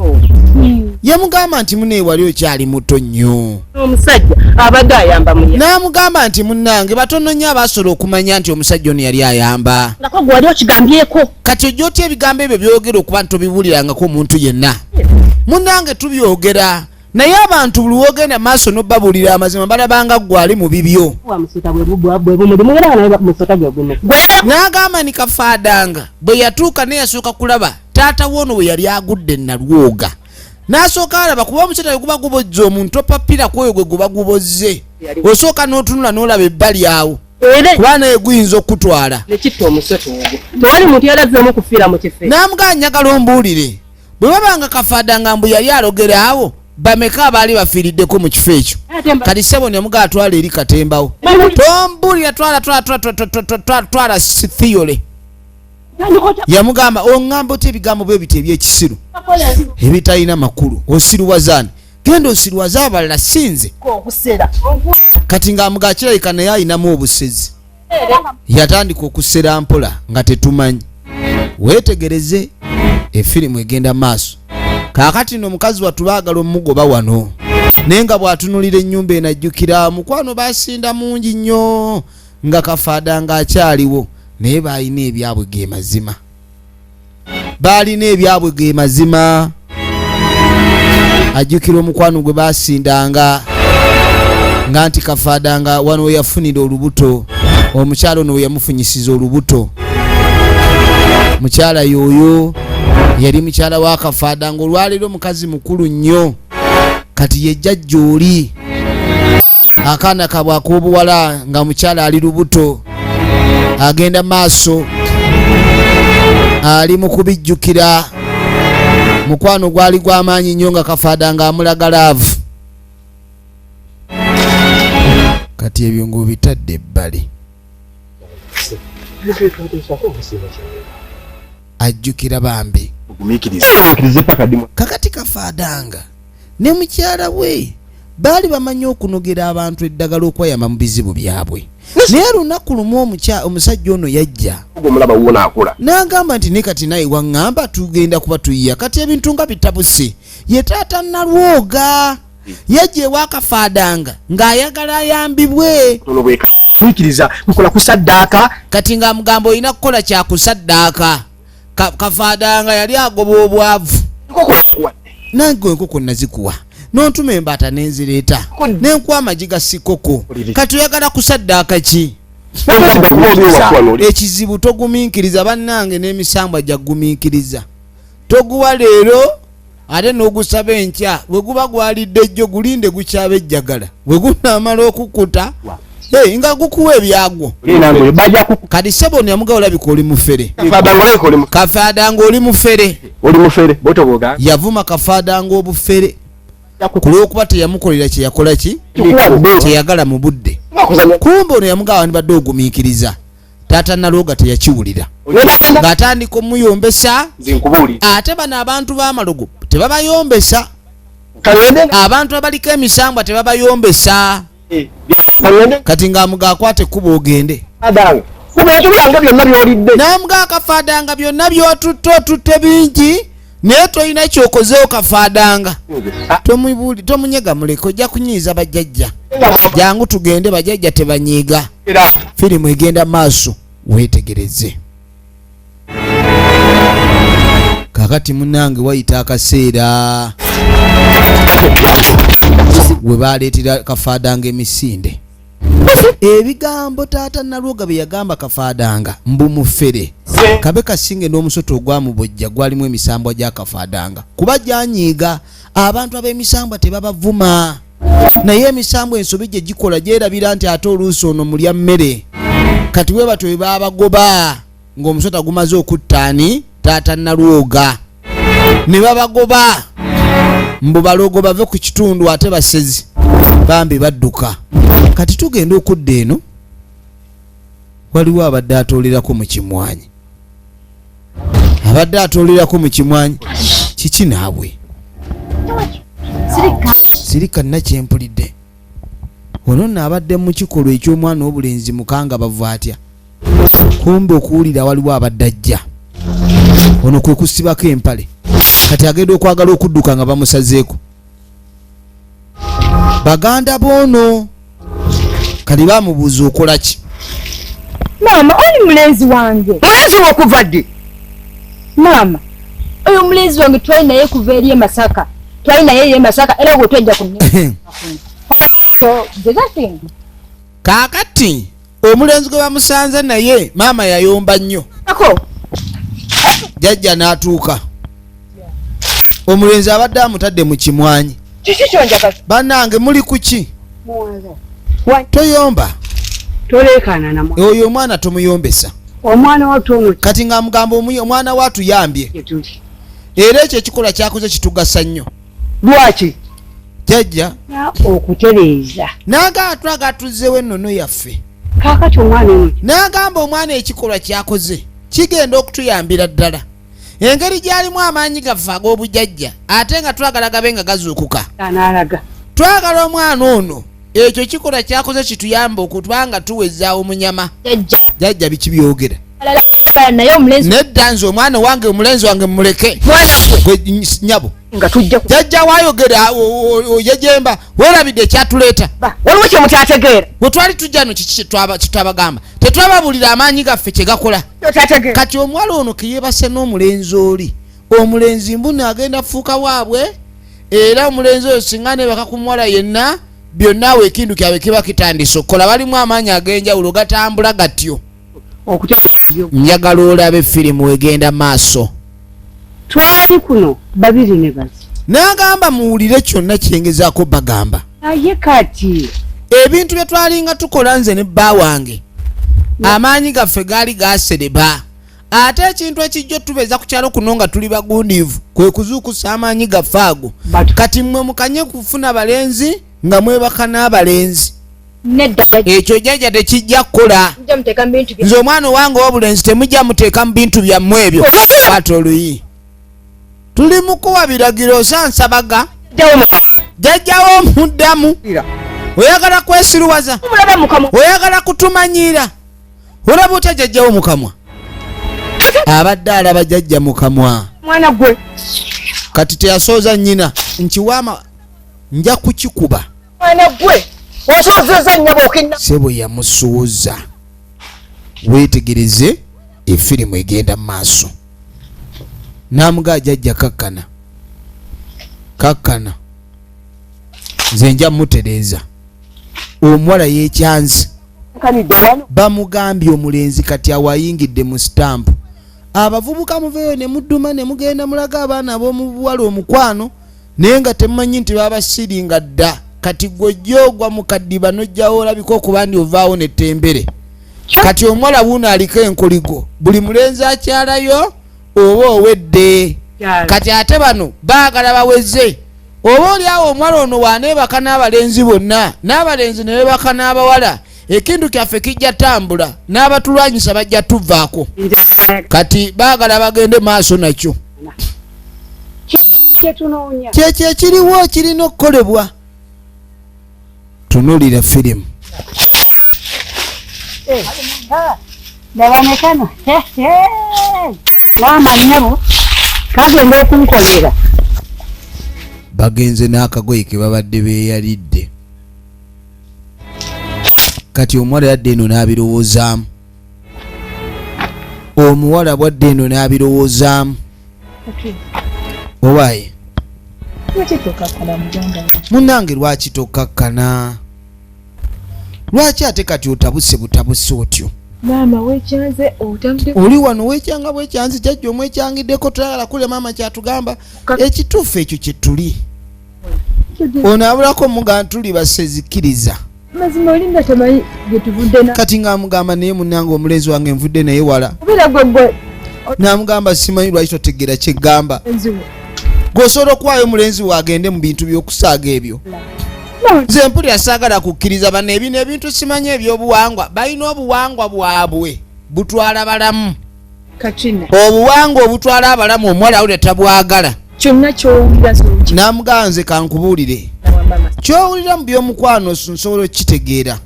A: Yamugamba nti muneewe wali okyali muto nnyo.
C: Omusajja abadde ayamba muye.
A: N'amugamba nti munnange batono nnyo abasobola okumanya nti omusajja ono yali ayamba.
C: Nako gwe wali okigambyeko.
A: Kati ojja otya ebigambo ebyo byogera okuba nti tobibuulirangako omuntu yenna. Munnange tubyogera. Naye abantu buli wogenda maaso n'obbabuulira amazima balabanga gwali mu bibyo. N'agamba ni Kafaadanga bwe yatuuka ne yasooka kulaba taata w'ono bwe yali agudde Naluwoga. N'asooka alaba kuba omusajja guba gubozze omuntu opapira kwoyo gwe guba gubozze. Osooka n'otunula n'olaba ebbali awo. Kuba naye guyinza okutwala.
C: Nekitta omusota ogwo. Tewali muntu yalazeemu kufiira mu kifo.
A: N'amugamba njagala ombuulire. Bwe babanga Kafaadanga mbu yali alogera awo bameka abaali bafiiriddeko mu kifo ekyo. Kati ssebo ne mugamba twala eri Katembawo. Tombuulira twala Sithiyole. Yamugamba oŋŋamba otya ebigambo bwe biti eby'ekisiru ebitalina makulu osiruwazaani genda osiruwaze abalala sinze. Kati ng'amugamba kirabika naye ayinamu obusezi. Yatandika okusera mpola nga tetumanyi. Weetegereze efirimu egenda maaso. Kaakati nno omukazi wattu baagala omugoba wano. Naye nga bw'atunulira ennyumba enajjukira mukwano baasinda mungi nnyo nga Kafaadanga akyaliwo. Naye baalina ebyabwe ge mazima. Baalina ebyabwe ge mazima. Ajjukira omukwano gwe baasindanga nga nti Kafaadanga wano we yafunira olubuto. Omukyala ono we yamufunyisiza olubuto. Mukyala y'oyo yali mukyala wa Kafaadanga olwaleero mukazi mukulu nnyo. Kati ye jjajja oli. Akaana kabwe ak'obuwala nga mukyala ali lubuto. Agenda maaso ali mu kubijjukira. Mukwano gwali gw'amaanyi nnyo nga Kafaadanga amulaga laavu. Kati ebyo ng'obitadde ebbali. Ajjukira bambi. Kakati Kafaadanga ne mukyala we baali bamanyi okunogera abantu eddagala okweyama mu bizibu byabwe. Naye lunaku lumu omusajja ono yajja n'agamba nti ne kati naye waŋŋamba tugenda kuba tuyiya kati ebintu nga bitabuse. Ye taata Naluwoga yajja ewa Kafaadanga ng'ayagala ayambibwe.
C: Nkola kusaddaaka.
A: Kati ng'amugamba olina kukola kyakusaddaaka. Kafaadanga yali agoba obwavu. Nange enkoko nazikuwa. N'ontuma embaata n'enzireeta. N'enkuwa amagi ga sikoko. Kati oyagala kusaddaaka ki? Ekizibu togumiikiriza bannange n'emisambwa gya gumiikiriza. Toguwa leero ate n'ogusaba enkya. Bwe guba gwalidde ejjo gulinde gukyaba ejjagala. Bwe gunaamala okukuta nga gukuwa ebyagwo. Kati ssebo yamugawo olabika oli mufere. Kafaadanga oli mufere. Yavuma Kafaadanga obufere. Ku lw'okuba teyamukolera kye yakola ki? Teyagala mu budde. Kumbe ono yamugawa nibadde ogumiikiriza. Taata Naluwoga teyakiwulira. Ng'atandika omuyombesa. Ate bano abantu b'amalogo tebabayombesa. Abantu abaliko emisambwa tebabayombesa. Kati ng'amuga akwate ekkubo ogende. N'amuga Kafaadanga byonna by'otutte otutte bingi naye tolina kyokozeewo kafaadanga. Tomunyega muleke ojja kunyiiza bajjajja. Jangu tugende, bajjajja tebanyiiga. Firimu egenda maaso, weetegereze. Kakati munnange wayita akaseera we baaleetera kafaadanga emisinde. Ebigambo taata Nalwoga bye yagamba kafaadanga mbu mufere kabe kasinge n'omusoto ogwamubojja gwalimu emisambwa gya kafaadanga kuba gyanyiiga abantu ab'emisambwa tebabavuma naye emisambwa ensobi gye gikola gyerabira nti ate oluusi ono mulya mmere kati we batyo we babagoba ng'omusota gumaze okuttaani taata Nalwoga ne babagoba mbu balogo bave ku kitundu ate basezi bambi badduka. Kati tugenda okudda eno waliwo abadde atoolerako mu kimwanyi. Abadde atoolerako mu kimwanyi kiki naabwe? Sirika nakyempulidde. Ono nno abadde mu kikolwa eky'omwana w'obulenzi mukanga bava atya. Kumbe okuwulira waliwo abadde ajja. Ono kwe kusibako empale. Kati agenda okwagala okudduka nga bamusazeeko. Baganda boono kali bamubuuza okola ki?
D: Maama, oli mulenzi wange.
C: Mulenzi wo kuva ddi?
D: Maama, oyo mulenzi wange twali naye kuva eri e Masaka. Twali naye e Masaka era gwe twajja ku
A: kaakati omulenzi gwe bamusanze naye maama yayomba nnyo. Jjajja n'atuuka. Omulenzi abadde amutadde mu kimwanyi.
C: Kiki kyonjagala?
A: Bannange muli ku ki?
B: Muwanza.
A: Toyomba.
B: Tolekana na mwana.
A: Oyo omwana tomuyombesa.
B: Omwana watu ono
A: Kati nga mugamba omwana watu yambye.
B: kituli.
A: Era ekyo ekikola kyakoze kitugasa nnyo.
B: Lwaki?
A: Jjajja
B: Na okutereeza.
A: n'agatwaga atuzzeewo ennono yaffe.
B: Kaakati omwana ono
A: N'agamba omwana ekikolwa kyakoze kigenda okutuyambira ddala. Engeri gy'alimu amaanyi gaffe ag'obujjajja ate nga twagala gabe nga gazuukuka.
B: anaalaga.
A: Twagala omwana ono ekyo kikola kyakoze kituyamba okutubanga tuwezaawo mu nyama. Jjajja biki byogera?
D: naye omulenzi
A: Nedda nze omwana wange omulenzi wange mumuleke. Gwe nyabo.
C: Nga tujja ku.
A: Jjajja wayogera oyejemba weerabidde ekyatuleeta.
C: Waliwo kye mutategeera.
A: Bwe twali tujja no kiki kitwabagamba. Tetwababulira amaanyi gaffe kye gakola.
C: Totategeera.
A: Kati omuwala ono ke yeebase n'omulenzi oli. Omulenzi mbuna agenda fuuka waabwe era omulenzi oyo singa nebaka ku muwala yenna byonna awo ekintu kyabwe kiba kitandise okukola. Balimu amaanyi ag'enjawulo gatambula gatyo.
B: Okutereeza.
A: Njagala olabe firimu egenda maaso.
B: Twali kuno babiri ne bazi.
A: N'agamba muwulire kyonna kyengezaako bagamba.
B: Naye kati
A: Ebintu bye twalinga tukola nze ne bba wange amaanyi gaffe gaali gasereba. Ate ekintu ekijjo tubeeza ku kyalo kuno nga tuli bagundiivu kwe kuzuukusa amaanyi gaffe ago. Kati mmwe mukanye kufuna balenzi nga mwebaka n'abalenzi.
D: nedda
A: Ekyo jjajja tekijja kukola.
D: njja muteeka mu bintu bye
A: Nze omwana owange w'obulenzi temujja muteeka mu bintu byammwe ebyo. Kwata oluyi. Tuli mu kuwa biragiro sansabaga. Jjajjawo omuddamu. Oyagala kwesiruwaza.
D: mulaba mukamwa
A: Oyagala kutumanyira. Olaba otya jjajjawo mukamwa. Abadde alaba jjajja mukamwa.
B: mwana gwe
A: Kati teyasooza nnyina. Nkiwaama nja kukikuba.
C: Mwana gwe. Osoozezza nnyabo okinna.
A: Sebo yamusuuza. Weetegereze efirimu egenda maaso. Namugaa jjajja kakkana. Kakkana. Nze nja mutereeza. Omuwala yeekyanzi.
B: kanidde wano.
A: Bamugambye omulenzi kati awayingidde mu sitampu. Abavubuka muveeyo ne mudduma ne mugenda mulaga abaana ab'omu buwala omukwano naye nga temumanyi nti baba siringa dda. Kati gw'ojja ogwa mu kaddiba n'ojjawo olabika okuba ndi ovaawo n'ettembere. Kati omuwala wuuno aliko enkoligo. Buli mulenzi akyalayo oba owedde. Kati ate bano baagala baweze. Oba oliawo omuwala ono waaneebaka n'abalenzi bonna n'abalenzi ne beebaka n'abawala. Ekintu kyaffe kijja tambula n'abatulwanyisa bajja tuvaako. Kati baagala bagende maaso nakyo.
B: Kyetunoonya.
A: Kyekyo ekiriwo kirina okukolebwa. Tunuulira firimu.
B: Ndabane kano. Maama nnyabo kagenda okunkolera
A: bagenze n'akagoye ke babadde beeyalidde kati omuwala yadde eno n'abirowoozaamu omuwala bwadde eno n'abirowoozaamu obaye munnange lwaki tokkakkana lwaki ate kati otabuse butabuse otyo
D: maama wekyanze otambudde
A: oli wano wekyanga bwekyanzi jjajja omwekyangiddeko tuyagala kule maama kyatugamba ekituufu ekyo kyetuli ono abulako muga tuli basezikiriza
D: mazima olinga tamanyi gyetuvudde
A: kati ng'amugamba naye munnange omulenzi wange nvudde naye wala
D: obeera gwegwe
A: n'amugamba simanyi lwaki totegeera kyeggamba
D: enziwe
A: gw'osobola okuwaayo omulenzi wagende mu bintu by'okusaaga ebyo nze mpulira saagala kukkiriza bano ebino ebintu simanyi ebyobuwangwa balina obuwangwa bwabwe butwala balamu
D: Katrina
A: obuwangwa obutwala abalamu omuwala awulira tabwagala
D: kyonna kyowulira nsobola
A: n'amugamba nze kankubuulire kyowulira mu by'omukwano nsobola okukitegeera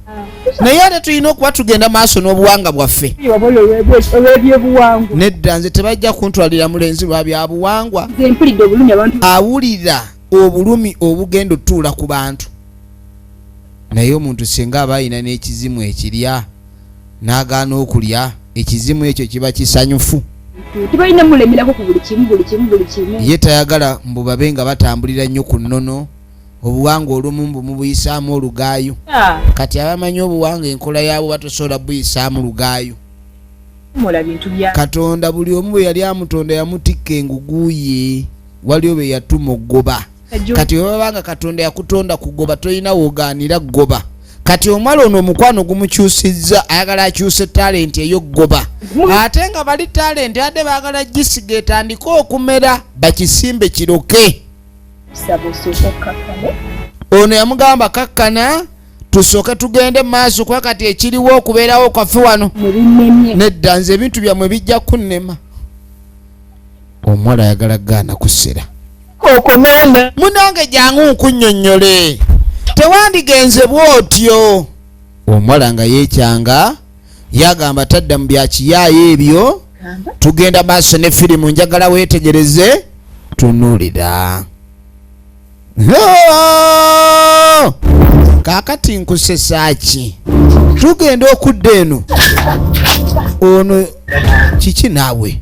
A: naye ate tulina okuba tugenda maaso n'obuwanga bwaffe
D: olw'ebyobuwangwa
A: nedda nze tebajja kuntwalira mulenzi lwa byabuwangwa
D: nze mpulidde obulumi abantu
A: awulira obulumi obugenda otuula ku bantu naye omuntu singa aba ayina n'ekizimu ekirya n'agaana okulya ekizimu ekyo kiba kisanyufu
D: tebalina mulemerako ku buli kimu
A: ye tayagala mbu babe nga batambulira nnyo ku nnono obuwangwa olumu mbu mubuyisaamu olugaayo kati abamanyi obuwangwa enkola yaabwo batosobola buyisaamu lugaayo katonda buli omu bwe yali amutonda yamutikka enguguye waliwo be yatuma oggoba kati webabanga katonda yakutonda kugoba tolina wogaanira goba kati omwala ono omukwano gumukyusizza ayagala akyuse talenti ey'oggoba ate nga bali talenti adde baagala gisiga etandike okumera bakisimbe kiroke ono yamugamba kakkana tusooke tugende mu maaso kuba kati ekiriwo okubeerawo kwaffe wano nedda nze ebintu byammwe bijja kunnema omuwala ayagala gaana kusera
C: okomanda
A: munange jangu nkunnyonnyole tewandigenze bwotyo omuwala nga yeekyanga yagamba tadda mu byakiyaayo ebyo tugenda maaso ne firimu njagala weetegereze tunuulira kaakati nkusesaaki tugenda okudda eno ono kiki naawe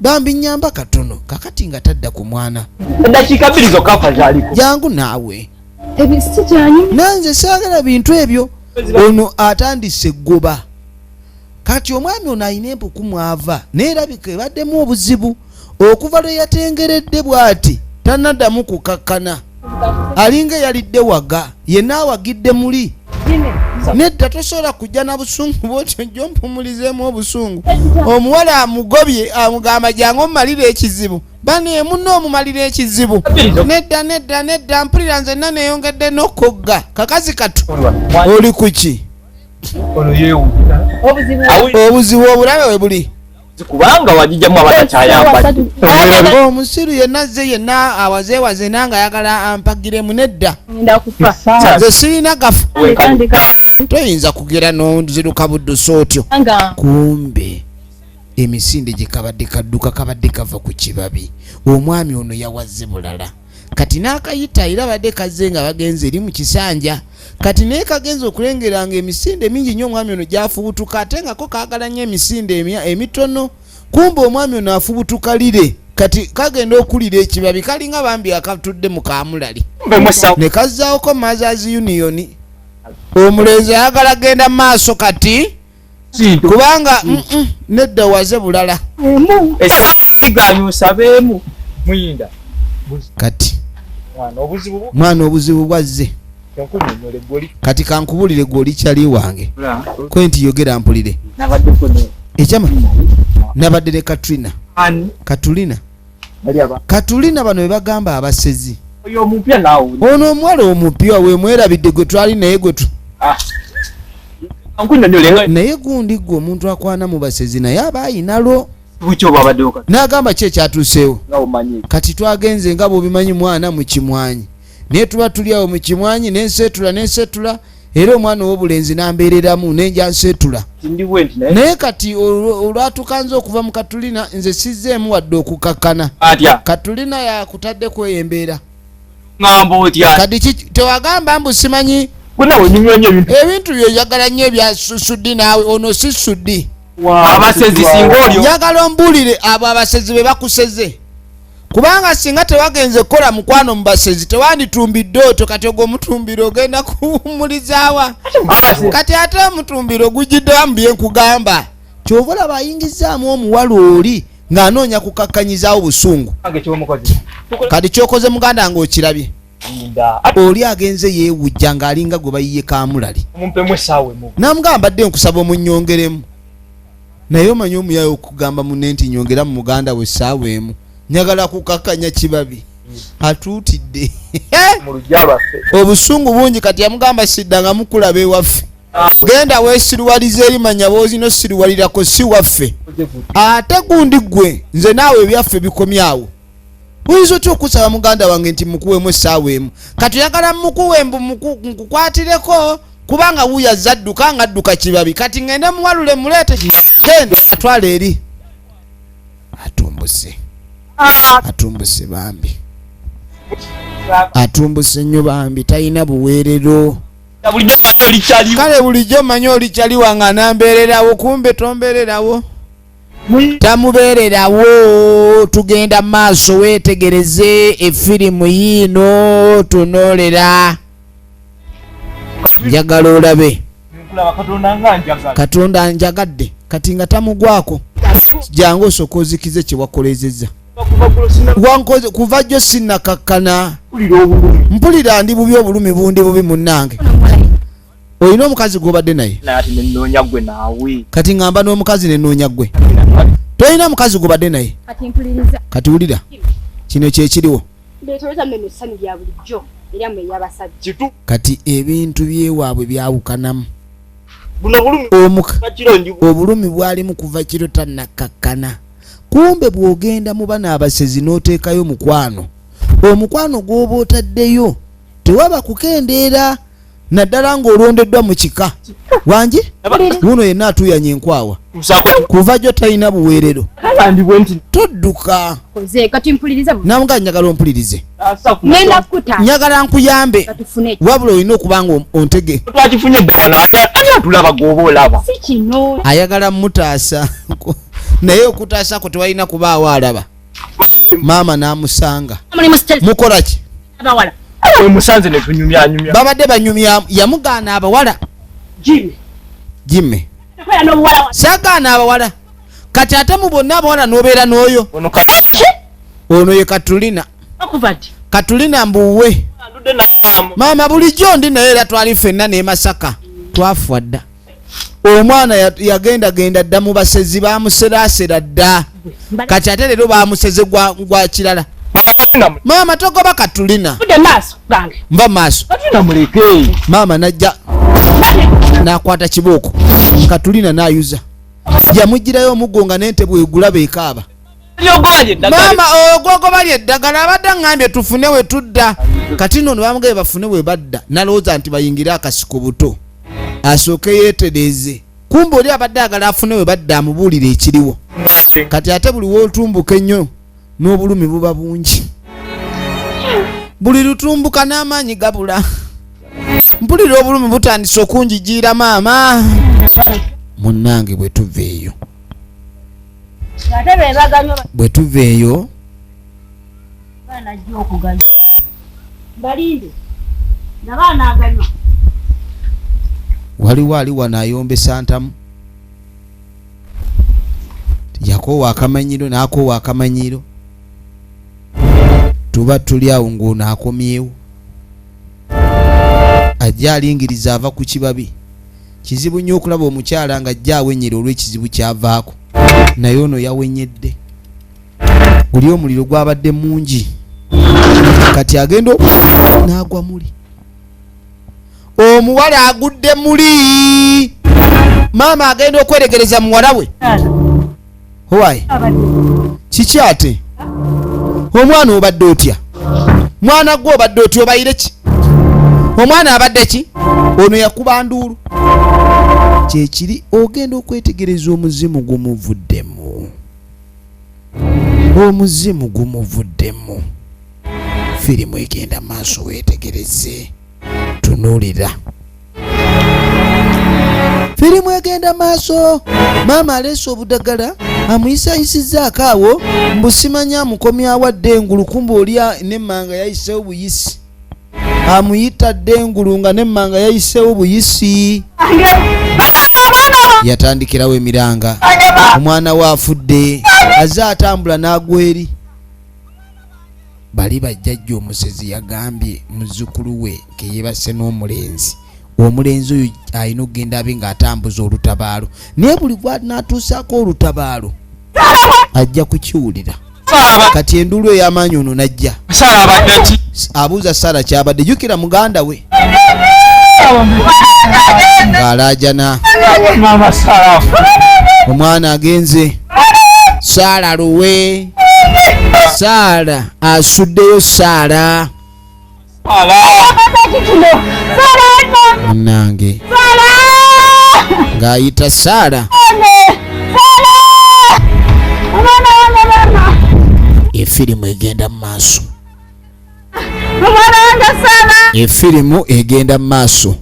A: bambi nyamba katono kakati nga tadda ku mwana
C: eddakiika bbiri zokka kazaliko
A: jangu naawe
D: ebisi kyanyi
A: nanze saagala bintu ebyo ono atandise eggoba kati omwami ono alina empuku mwava neerabika ebaddemu obuzibu okuva lwe yatengeredde bw'ati tanaddamu kukakkana alinga eyalidde waga yenna awagidde muli nedda tosobola kujja na busungu bwotyo njo mpumulizeemu obusungu omuwala amugobye amugamba jangu omumalira ekizibu bane munno omumalira ekizibu nedda mpulira nzenna neeyongedde n'okogga kakazi katu oli kuki obuzibu obulabe we buli
C: kubanga wagijjamu abatakyayambadde
A: omusiru yenna azze yenna awazeewaze nanga ayagala ampagiremu nedda nze sirina gafu toyinza kugera nonziruka buddusi otyo kumbe emisinde gye kabadde kadduka kabadde kava ku kibabi omwami ono yawazze bulala kati n'akayita era badde kazze nga bagenze eri mu kisanja kati naye kagenza okulengera nga emisinde mingi nnyo omwami ono gyafubutuka ate ngako kaagala nnyo emisinde emitono kumbe omwami ono afubutuka lire kati kagenda okulira ekibabi kalinga bambi akatudde mu kamulali ne kazzaawoko Mothers Union omulenzi ayagala genda maaso kati kubanga nedda waze bulala
C: esiganyusabeemu muyinda
A: kati mwana obuzibu bwazze kati kankubulire gwe oli kyali wange kwe nti yogera mpulire ekyama nabadde ne Katulina bano bebagamba abasezi ono omuwala omupya wemwerabidde gwe twali naye gwetu naye gundi gwe omuntu akwana mu basezi naye aba ayinalo n'agamba ki ekyatuuseewo kati twagenze nga bw'obimanyi mwana mu kimwanyi naye tuba tuli awo mu kimwanyi nensetula era omwana ow'obulenzi nambeereramu nenja nsetula naye kati olwatukanze okuva mu Katulina nze sizzeemu wadde okukakkana Katulina yakutaddeko eyo embeera kati tewagamba mbu simanyi ebintu byoyagala nnyo ebya Suddi naawe ono si Suddi
E: abasezi singa olyo
A: njagala ombulire abo abasezi be bakuseze kubanga singa tewagenze kukola mukwano mu basezi tewanditumbidde otyo kati ogwo omutumbiro ogenda kuwumulizaawa kati ate omutumbiro gujjiddewamu bye nkugamba kyova olaba ayingizaamu omuwala oli ng'anoonya kukakkanyizaawo busungu kati kyokoze muganda ng'okirabye oli agenze yeewujja ng'alinga gwe bayiye kamulali namugamba dde nkusaba omunnyongeremu naye omanyi omuyaye okugamba munne nti nyongera mu muganda we essaawa emu njagala kukakkanya kibabi atuutidde obusungu bungi kati yamugamba siddanga mukulaba ewaffe genda weesiruwaliza erimanya boozino siruwalirako si waffe ate gundi gwe nze naawe ebyaffe bikomyawo oyinza otya okusaba muganda wange nti mukuwemu essaawa emu kati oyagala mukuwe mbu nkukwatireko kubanga wuya zadduka nga adduka kibabi kati ngende muwalule muleete genda atwala eri atumbuse bambi atumbuse nnyo bambi talina buweerero kale bulijjo manye olikyaliwa nga nambeererawo kumbe tombeererawo tamubeererawo tugenda maaso weetegereze efirimu yiino tunoolera njagala olabe Katonda njagadde kati nga tamugwako jangu osooka ozikize kye wakolezezza kuva jjo sinnakakkana mpulira ndi bubi obulumi bundi bubi munnange olina omukazi gw'obadde naye kati ngamba n'omukazi nenoonya ggwe tolina mukazi gw'obadde naye kati wulira kino kyekiriwo kati ebintu byewaabwe byawukanamu obulumi bwalimu kuva kiro tannakakkana kumbe bw'ogenda mu bana abasezi n'oteekayo omukwano gw'oba otaddeyo tewaba kukendeera naddala ng'olondeddwa mu kika wangi wuno yenna atuyanya enkwawa kuva gyo talina buweerero todduka namuga njagala ompulirize njagala nkuyambe wabula olina okuba nga ontege ayagala mutaasa naye okutaasa ko tewalina kubaawo alaba maama n'amusanga mukola ki babadde banyumya yamugaana abawala Jimme saagaana abawala kati ate mu bonna abawala n'obeera n'oyo ono ye Katulina mbuwe maama bulijjo ndi naye era twali ffenna ne Masaka twafa dda omwana yagendagenda dda mu basezi bamuseraasera dda kati ate leero bamuseze gwa kirala maama togoba Katulina mba maaso maama najja nakwata kibooko Katulina nayuza yamugirayo omuggo nga nente bwegulaba ekaaba maama ogwogoba lyeddagala abadde ngambye tufune we tudda kati nono bamugabe bafune we badda nalowooza nti bayingire akasiko buto asooke yeetereze kumbe oli abadde agala afune we badda amubuulire ekiriwo kati ate buli wootumbuka ennyo n'obulumi buba bungi buli lutumbuka n'amaanyi gabula mpulira obulumi butandise okunjijiira maama munnange bwe tuva eyo waliwo ali wano ayombesa ntamu yakoowa akamanyiro n'akoowa akamanyiro tuba tuli awo ng'ono akomyewo ajja alingiriza ava ku kibabi kizibu nnyo okulaba omukyala nga ajja awenyera olw'ekizibu kyavaako naye ono yawenyedde guli omuliro gwabadde mungi kati agenda n'agwa muli omuwala agudde muli maama agenda okweregereza muwala we owaye kiki ate omwana obadde otya mwana gwe obadde otya obayire ki omwana abadde ki ono yakuba nduulu kyekiri ogenda okwetegereza omuzimu gumuvuddemu omuzimu gumuvuddemu firimu egenda maaso weetegereze tunuulira firimu egenda maaso maama aleese obudagala amuyisayisizzaako awo mbusimanya amukomya awadde engulu kumba olya nemmanga yayiseewo buyisi amuyitadde engulu nga nemmanga yayiseewo buyisi yatandikirawo emiranga omwana we afudde azze atambula n'agwa eri bali bajjajja omusezi yagambye muzzukulu we nkeyeebase n'omulenzi omulenzi oyo alina okugenda abe ng'atambuza olutabaalo naye buli bw'anaatuusaako olutabaalo ajja kukiwulira kati enduulu ey'amaanyi ono najja abuuza Saara kyabadde jjukira muganda we ng'alaajana omwana agenze Saara luwe Saara asuddeyo Saara munange ng'ayita Saara efirimu egenda mu maaso efirimu egenda mu maaso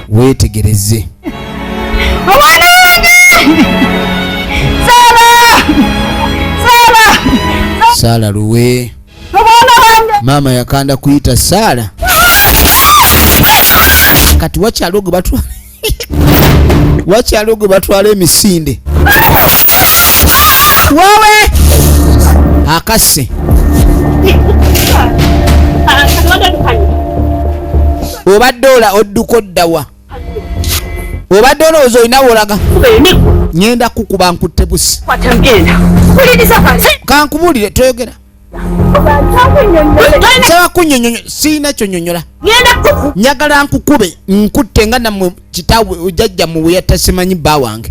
A: weetegereze Saara luwe maama yakanda kuyita Saara kati wakyalo gwe batwala emisinde wawe akase obadde odduka oddawa obadde olowooza olina wolaga ngenda kukuba nkutte busi kankubulire toyogera saba kunyonyola siina kyonyonyola njagala nkukube nkutte nga nammwe kitaawe ojjajja mu bwe yatasimanyi bba wange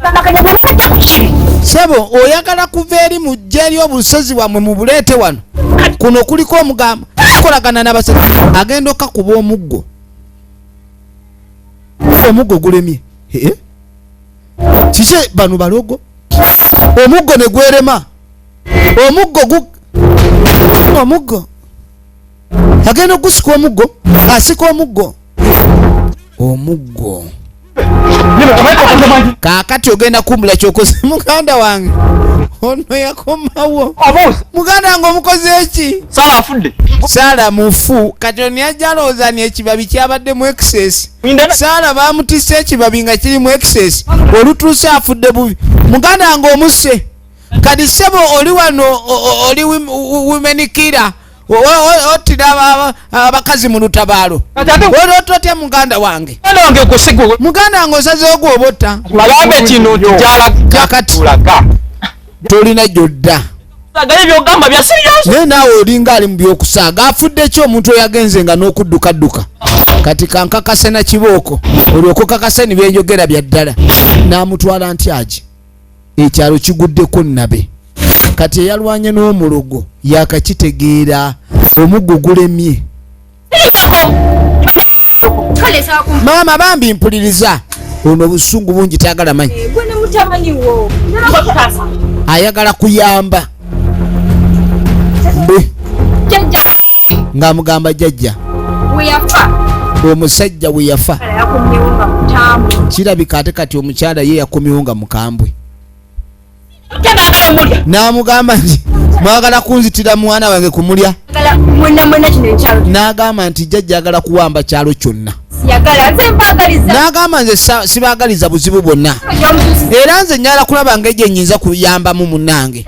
A: sebo oyagala kuva eri mu gye eri obusozi bwammwe mu buleete wano kuno kuliko omugamba kolagana n'abasajja agenda okakuba omuggo gulemye kiki bano balogo omuggo ne gwerema omuggo agenda ogusika omuggo asika omuggo kaakati ogenda kumbula kyokoze muganda wange ono yakomawo muganda wange omukozi eki Saara mufu kati ono yajja alowooza ni ekibabi kyabadde mu excess Saara bamutisse ekibabi nga kiri mu excess olutuuse afudde bubi muganda wange omusse kati sebo oli wano oli wimenikira otira abakazi mu lutabaalo ototya muganda wange muganda wange osazeewo gwobotta kakati tolina gyodda naye naawe olinga ali mu byokusaaga afudde ki omuntu oyagenze nga n'okuddukadduka kati kankakase na kibooko olyoka kakase ne byenjogera bya ddala n'amutwala ntyagi ekyalo kiguddeko nnabe kati eyalwanye n'omulogo yakakitegeera omuggo gulemye maama bambi mpuliriza ono obusungu bungi tagala manyi ayagala kuyamba ng'amugamba jjajja omusajja we yafa kirabika ate kati omukyala ye yakomyewo nga mukambwe n'amugamba nti mwagala kunzitira mwana wange kumulya n'agamba nti jjajja agala kuwamba kyalo kyonna n'agamba nze sibaagaliza buzibu bwonna era nze nyala kulaba ng'egye nnyinza kuyambamu munnange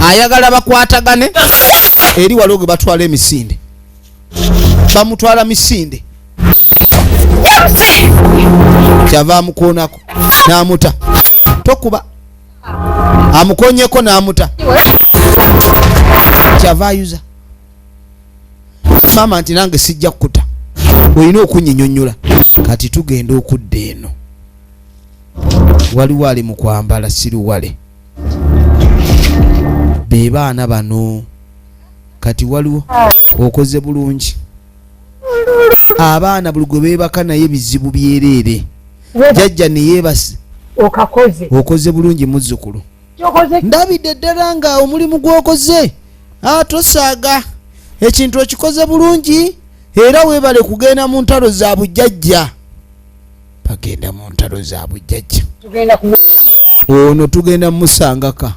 A: ayagala bakwatagane eri waliwo gwe batwala emisinde bamutwala misinde kyava amukoonako n'amuta tokuba amukonyeko n'amuta kyava ayuza maama nti nange sijja kukuta olina okunyinyonnyola kati tugenda okudda eno waliwo ali mu kwambala siruwale be baana bano kati waliwo okoze bulungi abaana buli gwe beebaka naye bizibu byereere jjajja ne yeebase okoze bulungi muzzukulu ndabidde ddala nga omulimu gw'okoze tosaaga ekintu okikoze bulungi era weebale kugenda mu ntalo za bujjajja bagenda mu ntalo za bujjajja ono tugenda musangaka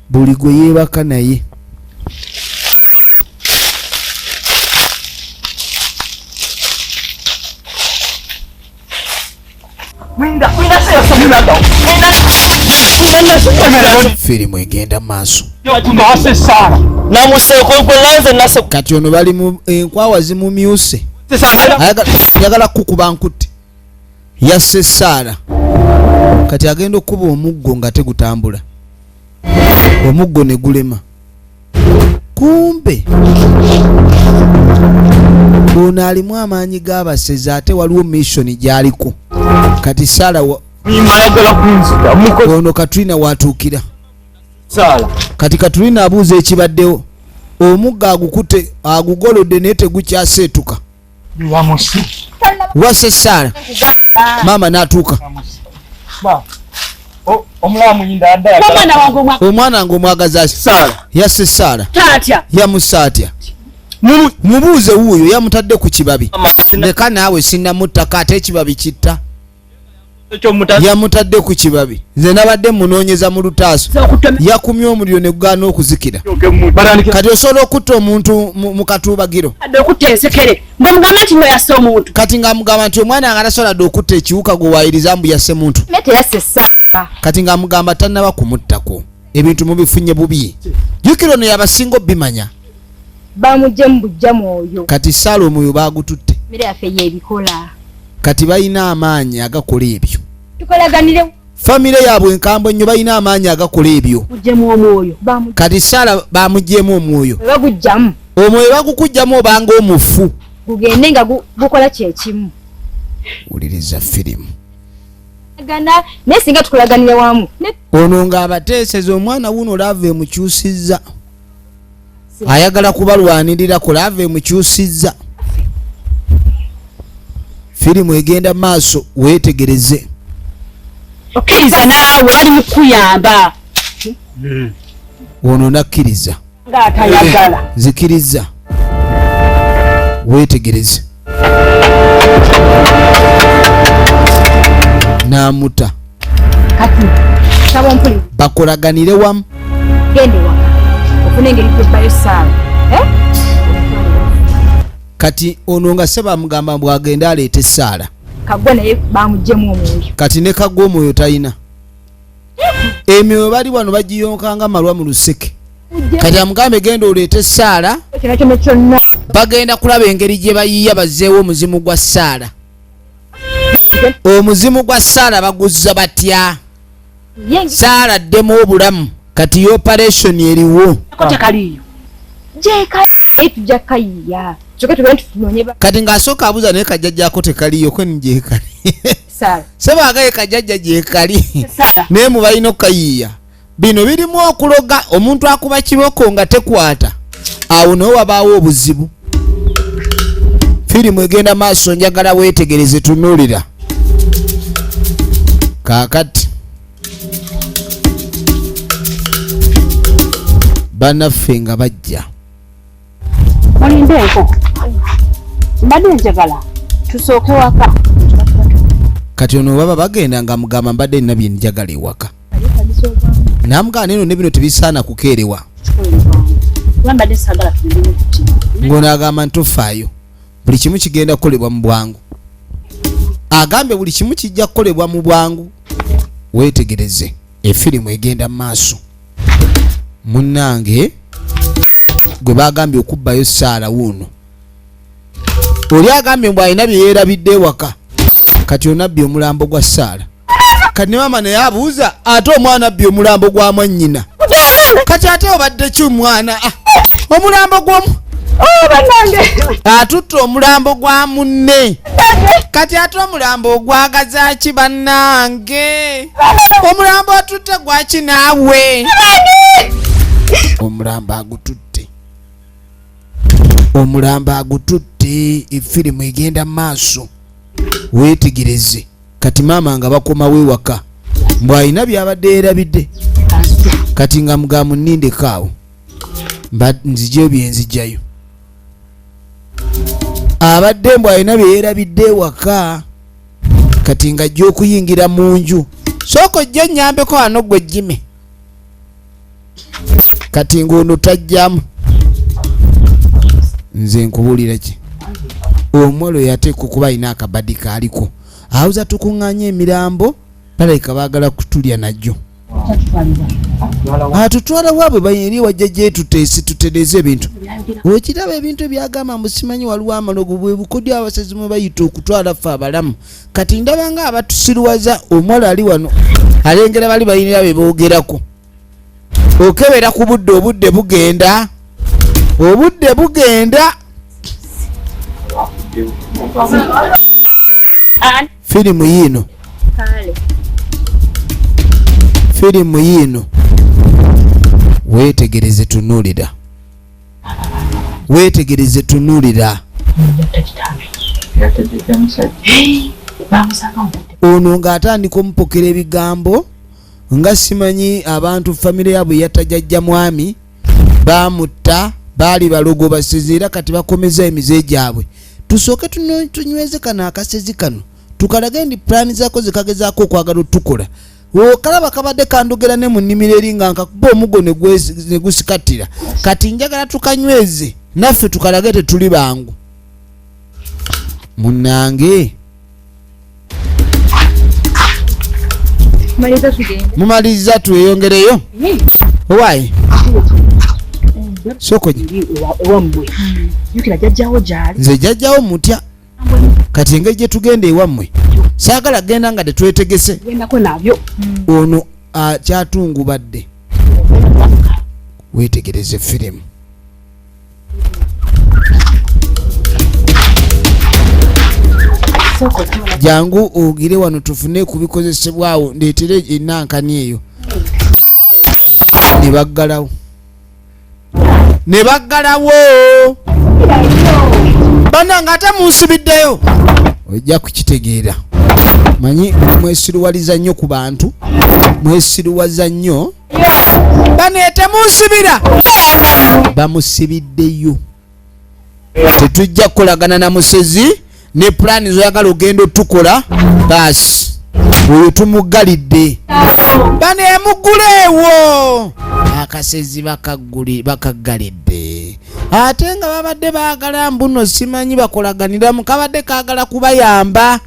A: buli gwe yeebaka naye firimu egenda maaso kati ono bali mu enkwawa zimumyuse ayagala kukuba nkutte yasse Saara kati agenda okuba omuggo nga tegutambula omuggo ne gulema kumbe ono alimu amaanyi g'abasezi ate waliwo mission gy'aliko kati Saara ono Katrina watuukira kati Katrina abuuza ekibaddewo omugga agukutte agugolodde naye tegukyaseetuka wasse Saara maama n'atuuka omwana ng'omwagaza Saara yasse Saara yamussa atya mubuuze wuuyo yamutadde ku kibabi leka naawe sinnamuttaka ate ekibabi kitta yamutadde ku kibabi nze nabadde munoonyeza mu lutaaso yakumye omuliro ne gugaana okuzikira kati osobola okutta omuntu mu katuubagiro kati ng'amugamba nti omwana nga tasoboladde okutta ekiwuka gwe waayiriza mbu yasse muntu kati ng'amugamba tannaba kumuttako ebintu mubifunye bubi jjukira ono yabasinga obimanya
D: bamujje mu bujja mwoyo
A: kati Saala omwoyo baagututte
D: mmere yaffe yeebikola
A: kati balina amaanyi agakola ebyo
D: tukolaganire
A: famire yaabwe enkambwe nnyo balina amaanyi agakola ebyo
D: mujjemu omwoyo
A: kati Saala bamuggyemu omwoyo
D: bagujjamu
A: omwoyo bagukugjamu obanga omufu
D: gugende nga gukola kyekimu
A: wuliriza firimu
D: naye singa tukolaganire wamu
A: ono ng'abateeseza omwana wuno laava emukyusizza ayagala kubalwanirira kulaava emukyusizza firimu egenda maaso weetegereze
B: okkiriza naawe ali mukuyamba
A: ono nakkiriza
B: ng'atayagala
A: nzikiriza weetegereze n'amuta
D: kati saba ompulire
A: bakolaganire wamu
D: gende wa ofune engeri gyebbayo Saala
A: kati ono nga se bamugamba bwagenda aleete Saala
D: kaggwa naye bamuggyemu omwoyo
A: kati ne kaggwa omwoyo talina emyoyo bali wano bagiyonkanga malwa mu luseke kati amugambe genda oleete Saala
D: kino kyonna kyonna
A: bagenda kulaba engeri gye bayiiya bazzeewo omuzimu gwa Saala omuzimu gwa Saala baguzza batya Saala addemu obulamu kati operation eriwo
B: tekaliyo
D: tujja kayiya kyokka tugenda tunoonye
A: kati ng'asooka abuuza naye kajjajjako tekaliyo kweni gyekali
D: Saala
A: sebaagaye kajjajja gyekali naye mu balina okukayiiya bino birimu okuloga omuntu akuba kiboko nga tekwata awo nawe wabaawo obuzibu firimu egenda maaso njagala weetegereze tunuulira kaakati bannaffe nga bajja
B: olindeeko mbadde njagala tusooke waka
A: kati ono baba bagenda nga mugamba mbadde nina bye njagala ewaka namugamba neno ne bino tebisaana kukeerewa ng'ono agamba ntofaayo buli kimu kigenda kukolebwa mu bwangu agambye buli kimu kijja kukolebwa mu bwangu weetegereze efirimu egenda mu maaso munnange gwe bagambye okubbayo Saala wuuno oli agambye mbw alina bye yeerabidde ewaka kati onabbye omulambo gwa Saala kati ne maama naye abuuza ate omwana abbye omulambo gwa mwannyina kati ate obadde ki omwana omulambo gwomu atutte omulambo gwa munne kati ate omulambo ogwagaza ki bannange omulambo atutte gwaki naawe omulambo agututte omulambo agututte efirimu egenda maaso weetegereze kati maama nga bakomawo ewaka mbw alina byabadde yerabidde kati nga mugamu nnindekaawo nzijeyo byenzijjayo abadde mbw alina byeyerabidde ewaka kati nga ajja okuyingira mu nju sooka ojja nnyambeko wano gwe Jimmy kati ng'ono tajjamu nze nkubuulira ki omuwala oyo ateeka okuba alina akabadi kaaliko awuza tukuŋŋaanya emirambo balabika baagala kutulya najjo atutwala waabwe bayeri wajjajja tuteesi tutereeze ebintu okiraba ebintu byagamba musimanyi waliwo amalogo bwe bukodyo abasezi mwe bayita okutwala ffe abalamu kati ndaba nga abatusiruwaza omuwala ali wano alengera bali bayinira be boogerako okebera ku budde obudde bugenda firimu yiino weetegereze tunuulira ono ng'atandika omupokera ebigambo nga simanyi abantu famire yabwe yatajjajja mwami bamutta baali balogo basezi era kati bakomeza emize gyabwe tusooke tunyweze kano akasezi kano tukalage ndi pulaani zaako zekagezaako okwagala otukola okalaba kabadde kandogera ne mu nnimiro eri nga nkakuba omugo ne gusikatira kati njagala tukanyweze naffe tukalage tetuli bangu munnange mumaliriza tweyongereyo owaayi sokoje nze jjajjawo mutya kati engeri gye tugenda ewammwe saagala genda nga tetwetegese ono kyatungubadde weetegereze firimu jangu ogire wano tufune ku bikozesebwawo ndeetere ennankani eyo ne baggalawo bananga ate munsibiddeyo ojja kukitegeera manyi mwesiruwaliza nnyo ku bantu mwesiruwaza nnyo baneete munsibira bamusibiddeyo tetujja kukolagana na musezi ne pulaani zoyagala ogenda otukola baasi oyo tumugalidde baneemuguleewo akasezi bakaggalidde ate nga babadde baagala mbuno simanyi bakolaganiramu kabadde kaagala kubayamba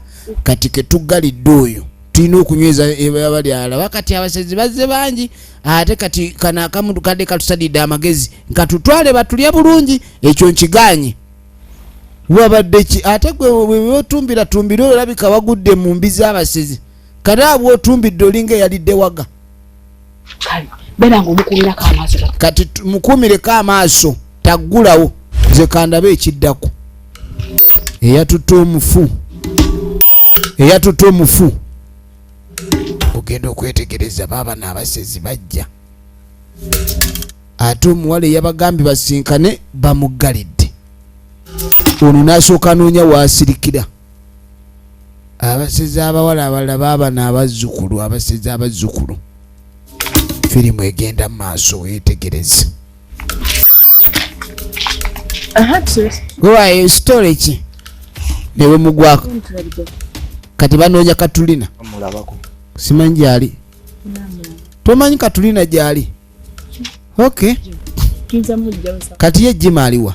A: kati ketuggalidde oyo tulina okunyweza abali alaba kati abasezi bazze bangi ate kati kana akamuntu kadde katusalidde amagezi nkatutwale batulye bulungi ekyo nkiganye wabadde ki ate gwe weotumbira tumbire olabika wagudde mu mbi z'abasezi kati abwe otumbidde olinga eyalidde waga kati mukuumireko amaaso taggulawo nze kandabe ekiddako eyatutte omufu ogenda okwetegereza baaba n'abasezi bajja ate omuwala eyabagambye basinkane bamuggalidde ono n'asooka noonya waasirikira abasezi abawala abalala baaba n'abazzukulu abasezi abazzukulu firimu egenda mu maaso weetegereze gwewayo sitole ki newe mugwako kati banoonya Katulina simanyi gyali tomanyi Katulina gyali okay kati ye Jimmy aliwa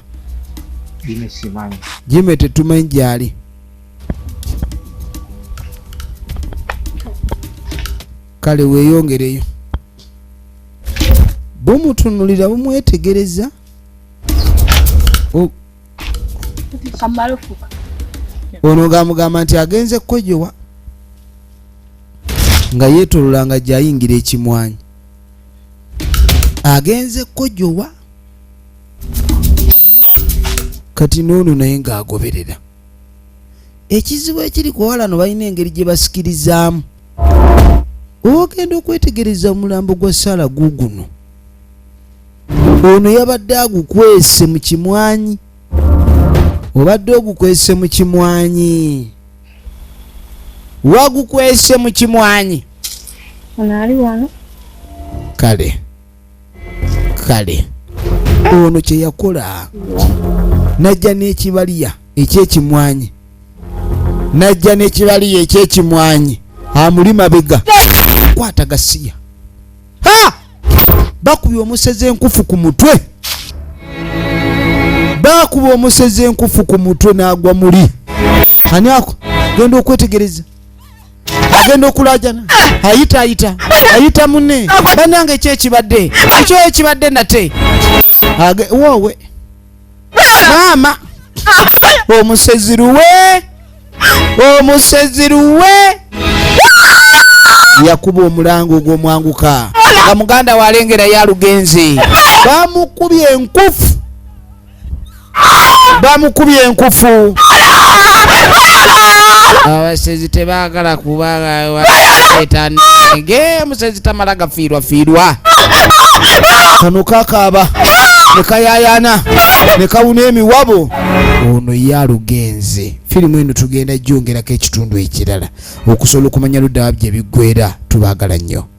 A: Jimmy tetumanyi gyali kale weeyongereyo bumutunulira bumwetegereza ono gamugamba nti agenze kkojowa nga yeetolola nga gyayingira ekimwanyi agenze kkojowa kati noono naye ng'agoberera ekizibu ekiri kuwalano balina engeri gye basikirizaamu ogenda okwetegereza omulambo gwa Sarah guguno ono yabadde agukwese mu kimwanyi obadde ogukwese mu kimwanyi wagukwese mu kimwanyi
D: Onali wano.
A: kale ono kye yakola najja n'ekibaliya ekyekimwanyi amuli mabega kwata gasiya bakubye omuseze enkufu ku mutwe n'agwa muli ani ako genda okwetegereza agenda okulajana ayita munne banange ekyekibadde nate wowe maama omusezi luwe yakuba omulango ogw'omwanguka nga muganda walengera yalugenzi bamukubye enkufu abasezi tebaagala kubaetannge omusezi tamala gafiirwa kano kakaaba ne kayayana ne kawuna emiwabo ono yalugenze. Firimu eno tugenda jyongerako ekitundu ekirala okusobola okumanya ludda bye biggweera. Tubaagala nnyo.